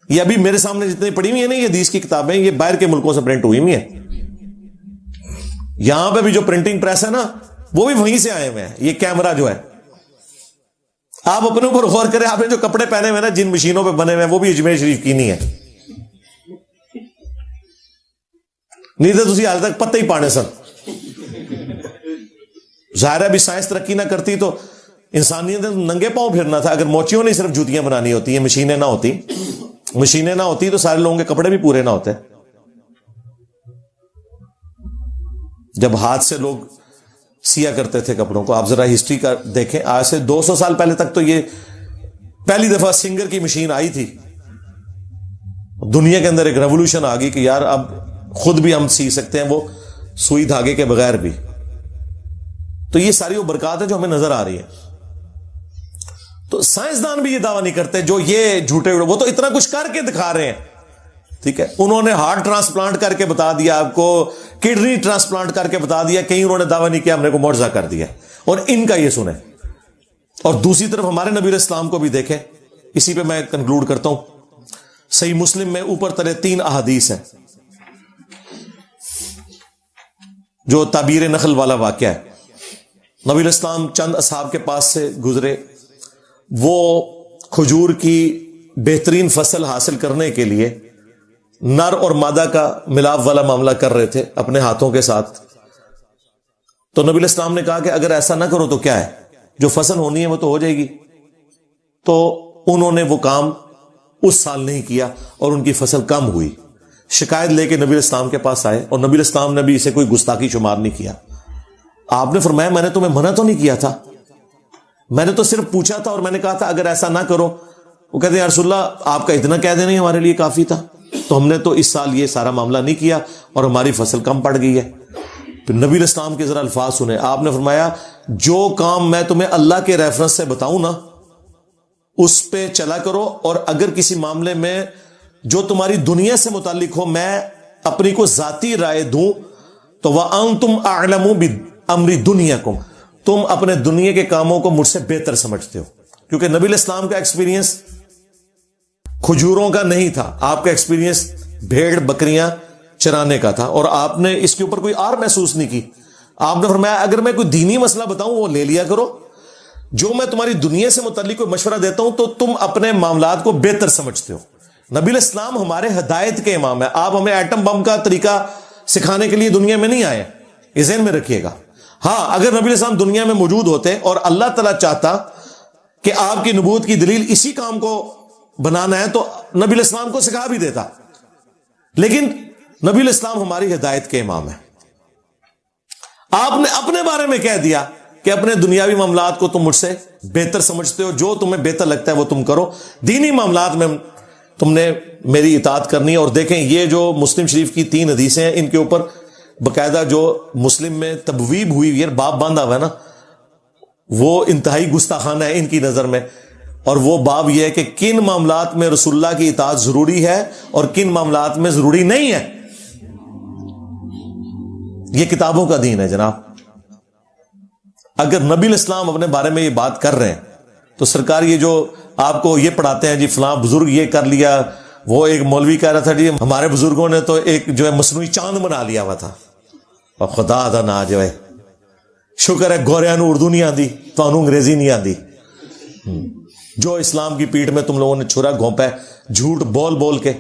یہ ابھی میرے سامنے جتنی پڑھی ہوئی ہیں نا یہ حدیث کی کتابیں، یہ باہر کے ملکوں سے پرنٹ ہوئی ہوئی ہیں. یہاں پہ بھی جو پرنٹنگ پریس ہے نا وہ بھی وہیں سے آئے ہوئے ہیں. یہ کیمرہ جو ہے، آپ اپنے اوپر غور کریں، آپ نے جو کپڑے پہنے ہوئے نا جن مشینوں پہ بنے ہوئے ہیں وہ بھی اجمیر شریف کی نہیں ہے. نہیں تو تسی حال تک پتہ ہی پانے سن. ظاہر ہے بھی سائنس ترقی نہ کرتی تو انسانیت نے ننگے پاؤں پھرنا تھا. اگر موچیوں نے صرف جوتیاں بنانی ہوتی ہیں، مشینیں نہ ہوتی تو سارے لوگوں کے کپڑے بھی پورے نہ ہوتے. جب ہاتھ سے لوگ سیا کرتے تھے کپڑوں کو. آپ ذرا ہسٹری کا دیکھیں, آج سے 200 سال پہلے تک تو یہ پہلی دفعہ سنگر کی مشین آئی تھی. دنیا کے اندر ایک ریولوشن آ گئی کہ یار اب خود بھی ہم سی سکتے ہیں, وہ سوئی دھاگے کے بغیر بھی. تو یہ ساری وہ برکات ہے جو ہمیں نظر آ رہی ہے. تو سائنسدان بھی یہ دعویٰ نہیں کرتے جو یہ جھوٹے, وہ تو اتنا کچھ کر کے دکھا رہے ہیں. ٹھیک ہے, انہوں نے ہارٹ ٹرانسپلانٹ کر کے بتا دیا آپ کو, کڈنی ٹرانسپلانٹ کر کے بتا دیا, کہیں انہوں نے دعویٰ نہیں کیا ہم نے کو معجزہ کر دیا. اور ان کا یہ سنیں. اور دوسری طرف ہمارے نبی علیہ السلام کو بھی دیکھیں. اسی پہ میں کنکلوڈ کرتا ہوں. صحیح مسلم میں اوپر تلے 3 احادیث ہیں جو تعبیر نخل والا واقعہ ہے. نبی علیہ السلام چند اصحاب کے پاس سے گزرے, وہ کھجور کی بہترین فصل حاصل کرنے کے لیے نر اور مادہ کا ملاپ والا معاملہ کر رہے تھے اپنے ہاتھوں کے ساتھ. تو نبی علیہ السلام نے کہا کہ اگر ایسا نہ کرو تو کیا ہے, جو فصل ہونی ہے وہ تو ہو جائے گی. تو انہوں نے وہ کام اس سال نہیں کیا اور ان کی فصل کم ہوئی. شکایت لے کے نبی علیہ السلام کے پاس آئے اور نبی علیہ السلام نے بھی اسے کوئی گستاخی شمار نہیں کیا. آپ نے فرمایا میں نے تمہیں منع تو نہیں کیا تھا, میں نے تو صرف پوچھا تھا اور میں نے کہا تھا اگر ایسا نہ کرو. وہ کہتے ہیں یا رسول اللہ آپ کا اتنا کہہ دینا ہی ہمارے لیے کافی تھا, تو ہم نے تو اس سال یہ سارا معاملہ نہیں کیا اور ہماری فصل کم پڑ گئی ہے. پھر نبی علیہ السلام کے ذرا الفاظ سنیں. آپ نے فرمایا جو کام میں تمہیں اللہ کے ریفرنس سے بتاؤں نا اس پہ چلا کرو, اور اگر کسی معاملے میں جو تمہاری دنیا سے متعلق ہو میں اپنی کو ذاتی رائے دوں تو وَأَنْتُمْ أَعْلَمُ بِأَمْرِ دُنْيَاكُمْ, تم اپنے دنیا کے کاموں کو مجھ سے بہتر سمجھتے ہو. کیونکہ نبی علیہ السلام کا ایکسپیرینس کھجوروں کا نہیں تھا, آپ کا ایکسپیرینس بھیڑ بکریاں چرانے کا تھا, اور آپ نے اس کے اوپر کوئی اور محسوس نہیں کی. آپ نے فرمایا اگر میں کوئی دینی مسئلہ بتاؤں وہ لے لیا کرو, جو میں تمہاری دنیا سے متعلق کوئی مشورہ دیتا ہوں تو تم اپنے معاملات کو بہتر سمجھتے ہو. نبی علیہ السلام ہمارے ہدایت کے امام ہے. آپ ہمیں ایٹم بم کا طریقہ سکھانے کے لیے دنیا میں نہیں آئے, یہ ذہن میں رکھیے گا. ہاں اگر نبی علیہ السلام دنیا میں موجود ہوتے اور اللہ تعالیٰ چاہتا کہ آپ کی نبوت کی دلیل اسی کام کو بنانا ہے تو نبی علیہ السلام کو سکھا بھی دیتا, لیکن نبی علیہ السلام ہماری ہدایت کے امام ہے. آپ نے اپنے بارے میں کہہ دیا کہ اپنے دنیاوی معاملات کو تم مجھ سے بہتر سمجھتے ہو, جو تمہیں بہتر لگتا ہے وہ تم کرو, دینی معاملات میں تم نے میری اطاعت کرنی ہے. اور دیکھیں یہ جو مسلم شریف کی 3 حدیثیں ہیں ان کے اوپر باقاعدہ جو مسلم میں تبویب ہوئی ہے, باب باندھا ہوا ہے نا, وہ انتہائی گستاخانہ ہے ان کی نظر میں. اور وہ باب یہ ہے کہ کن معاملات میں رسول اللہ کی اطاعت ضروری ہے اور کن معاملات میں ضروری نہیں ہے. یہ کتابوں کا دین ہے جناب. اگر نبی الاسلام اپنے بارے میں یہ بات کر رہے ہیں تو سرکار یہ جو آپ کو یہ پڑھاتے ہیں جی فلاں بزرگ یہ کر لیا, وہ ایک مولوی کہہ رہا تھا جی ہمارے بزرگوں نے تو ایک جو ہے مصنوعی چاند بنا لیا ہوا تھا, اور خدا دا نا جو ہے شکر ہے گوریاں نو اردو نہیں آتی تو انہوں انگریزی نہیں آتی. جو اسلام کی پیٹھ میں تم لوگوں نے چھرا گھونپا ہے جھوٹ بول بول کے.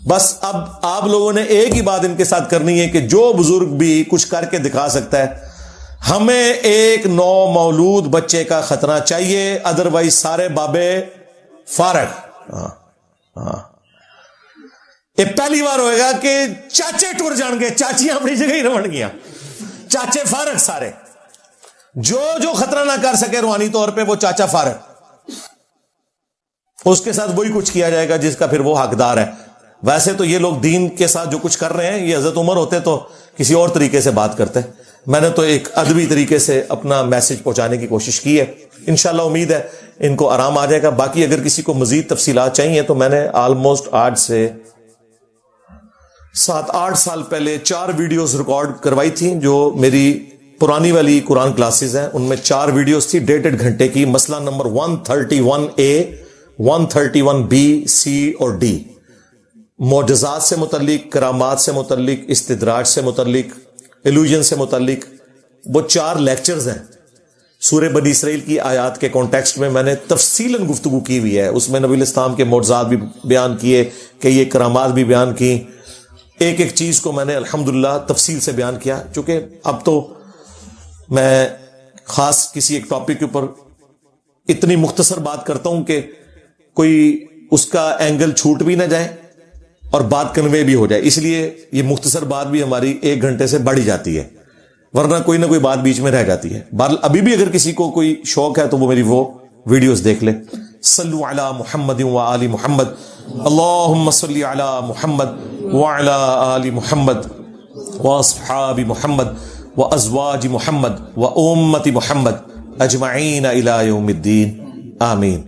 بس اب آپ لوگوں نے ایک ہی بات ان کے ساتھ کرنی ہے کہ جو بزرگ بھی کچھ کر کے دکھا سکتا ہے, ہمیں ایک نو مولود بچے کا خطرہ چاہیے, ادروائز سارے بابے فارغ. یہ پہلی بار ہوئے گا کہ چاچے ٹور جان گے, چاچیاں اپنی جگہ ہی رون گیا, چاچے فارغ سارے. جو خطرہ نہ کر سکے روحانی طور پہ وہ چاچا فارغ, اس کے ساتھ وہی کچھ کیا جائے گا جس کا پھر وہ حقدار ہے. ویسے تو یہ لوگ دین کے ساتھ جو کچھ کر رہے ہیں, یہ حضرت عمر ہوتے تو کسی اور طریقے سے بات کرتے. میں نے تو ایک ادبی طریقے سے اپنا میسج پہنچانے کی کوشش کی ہے. انشاءاللہ امید ہے ان کو آرام آ جائے گا. باقی اگر کسی کو مزید تفصیلات چاہیے تو میں نے آلموسٹ آج سے 7-8 سال پہلے 4 ویڈیوز ریکارڈ کروائی تھی جو میری پرانی والی قرآن کلاسز ہیں. ان میں 4 ویڈیوز تھی 1.5 گھنٹے کی. مسئلہ نمبر 131A 131B C اور D, معجزات سے متعلق, کرامات سے متعلق, استدراج سے متعلق, ایلوژن سے متعلق. وہ 4 لیکچرز ہیں. سورہ بنی اسرائیل کی آیات کے کانٹیکسٹ میں میں نے تفصیلاً گفتگو کی ہوئی ہے. اس میں نبی الاسلام کے معجزات بھی بیان کیے کہ یہ کرامات بھی بیان کی. ایک ایک چیز کو میں نے الحمدللہ تفصیل سے بیان کیا. چونکہ اب تو میں خاص کسی ایک ٹاپک کے اوپر اتنی مختصر بات کرتا ہوں کہ کوئی اس کا اینگل چھوٹ بھی نہ جائے اور بات کنوے بھی ہو جائے, اس لیے یہ مختصر بات بھی ہماری 1 گھنٹے سے بڑھ جاتی ہے. ورنہ کوئی نہ کوئی بات بیچ میں رہ جاتی ہے. بہرحال ابھی بھی اگر کسی کو کوئی شوق ہے تو وہ میری وہ ویڈیوز دیکھ لے. صلو علی محمد و آل محمد. اللہم صلی علی محمد وعلی آل محمد واصحاب محمد وازواج محمد و امت محمد اجمعین الی یوم الدین. آمین.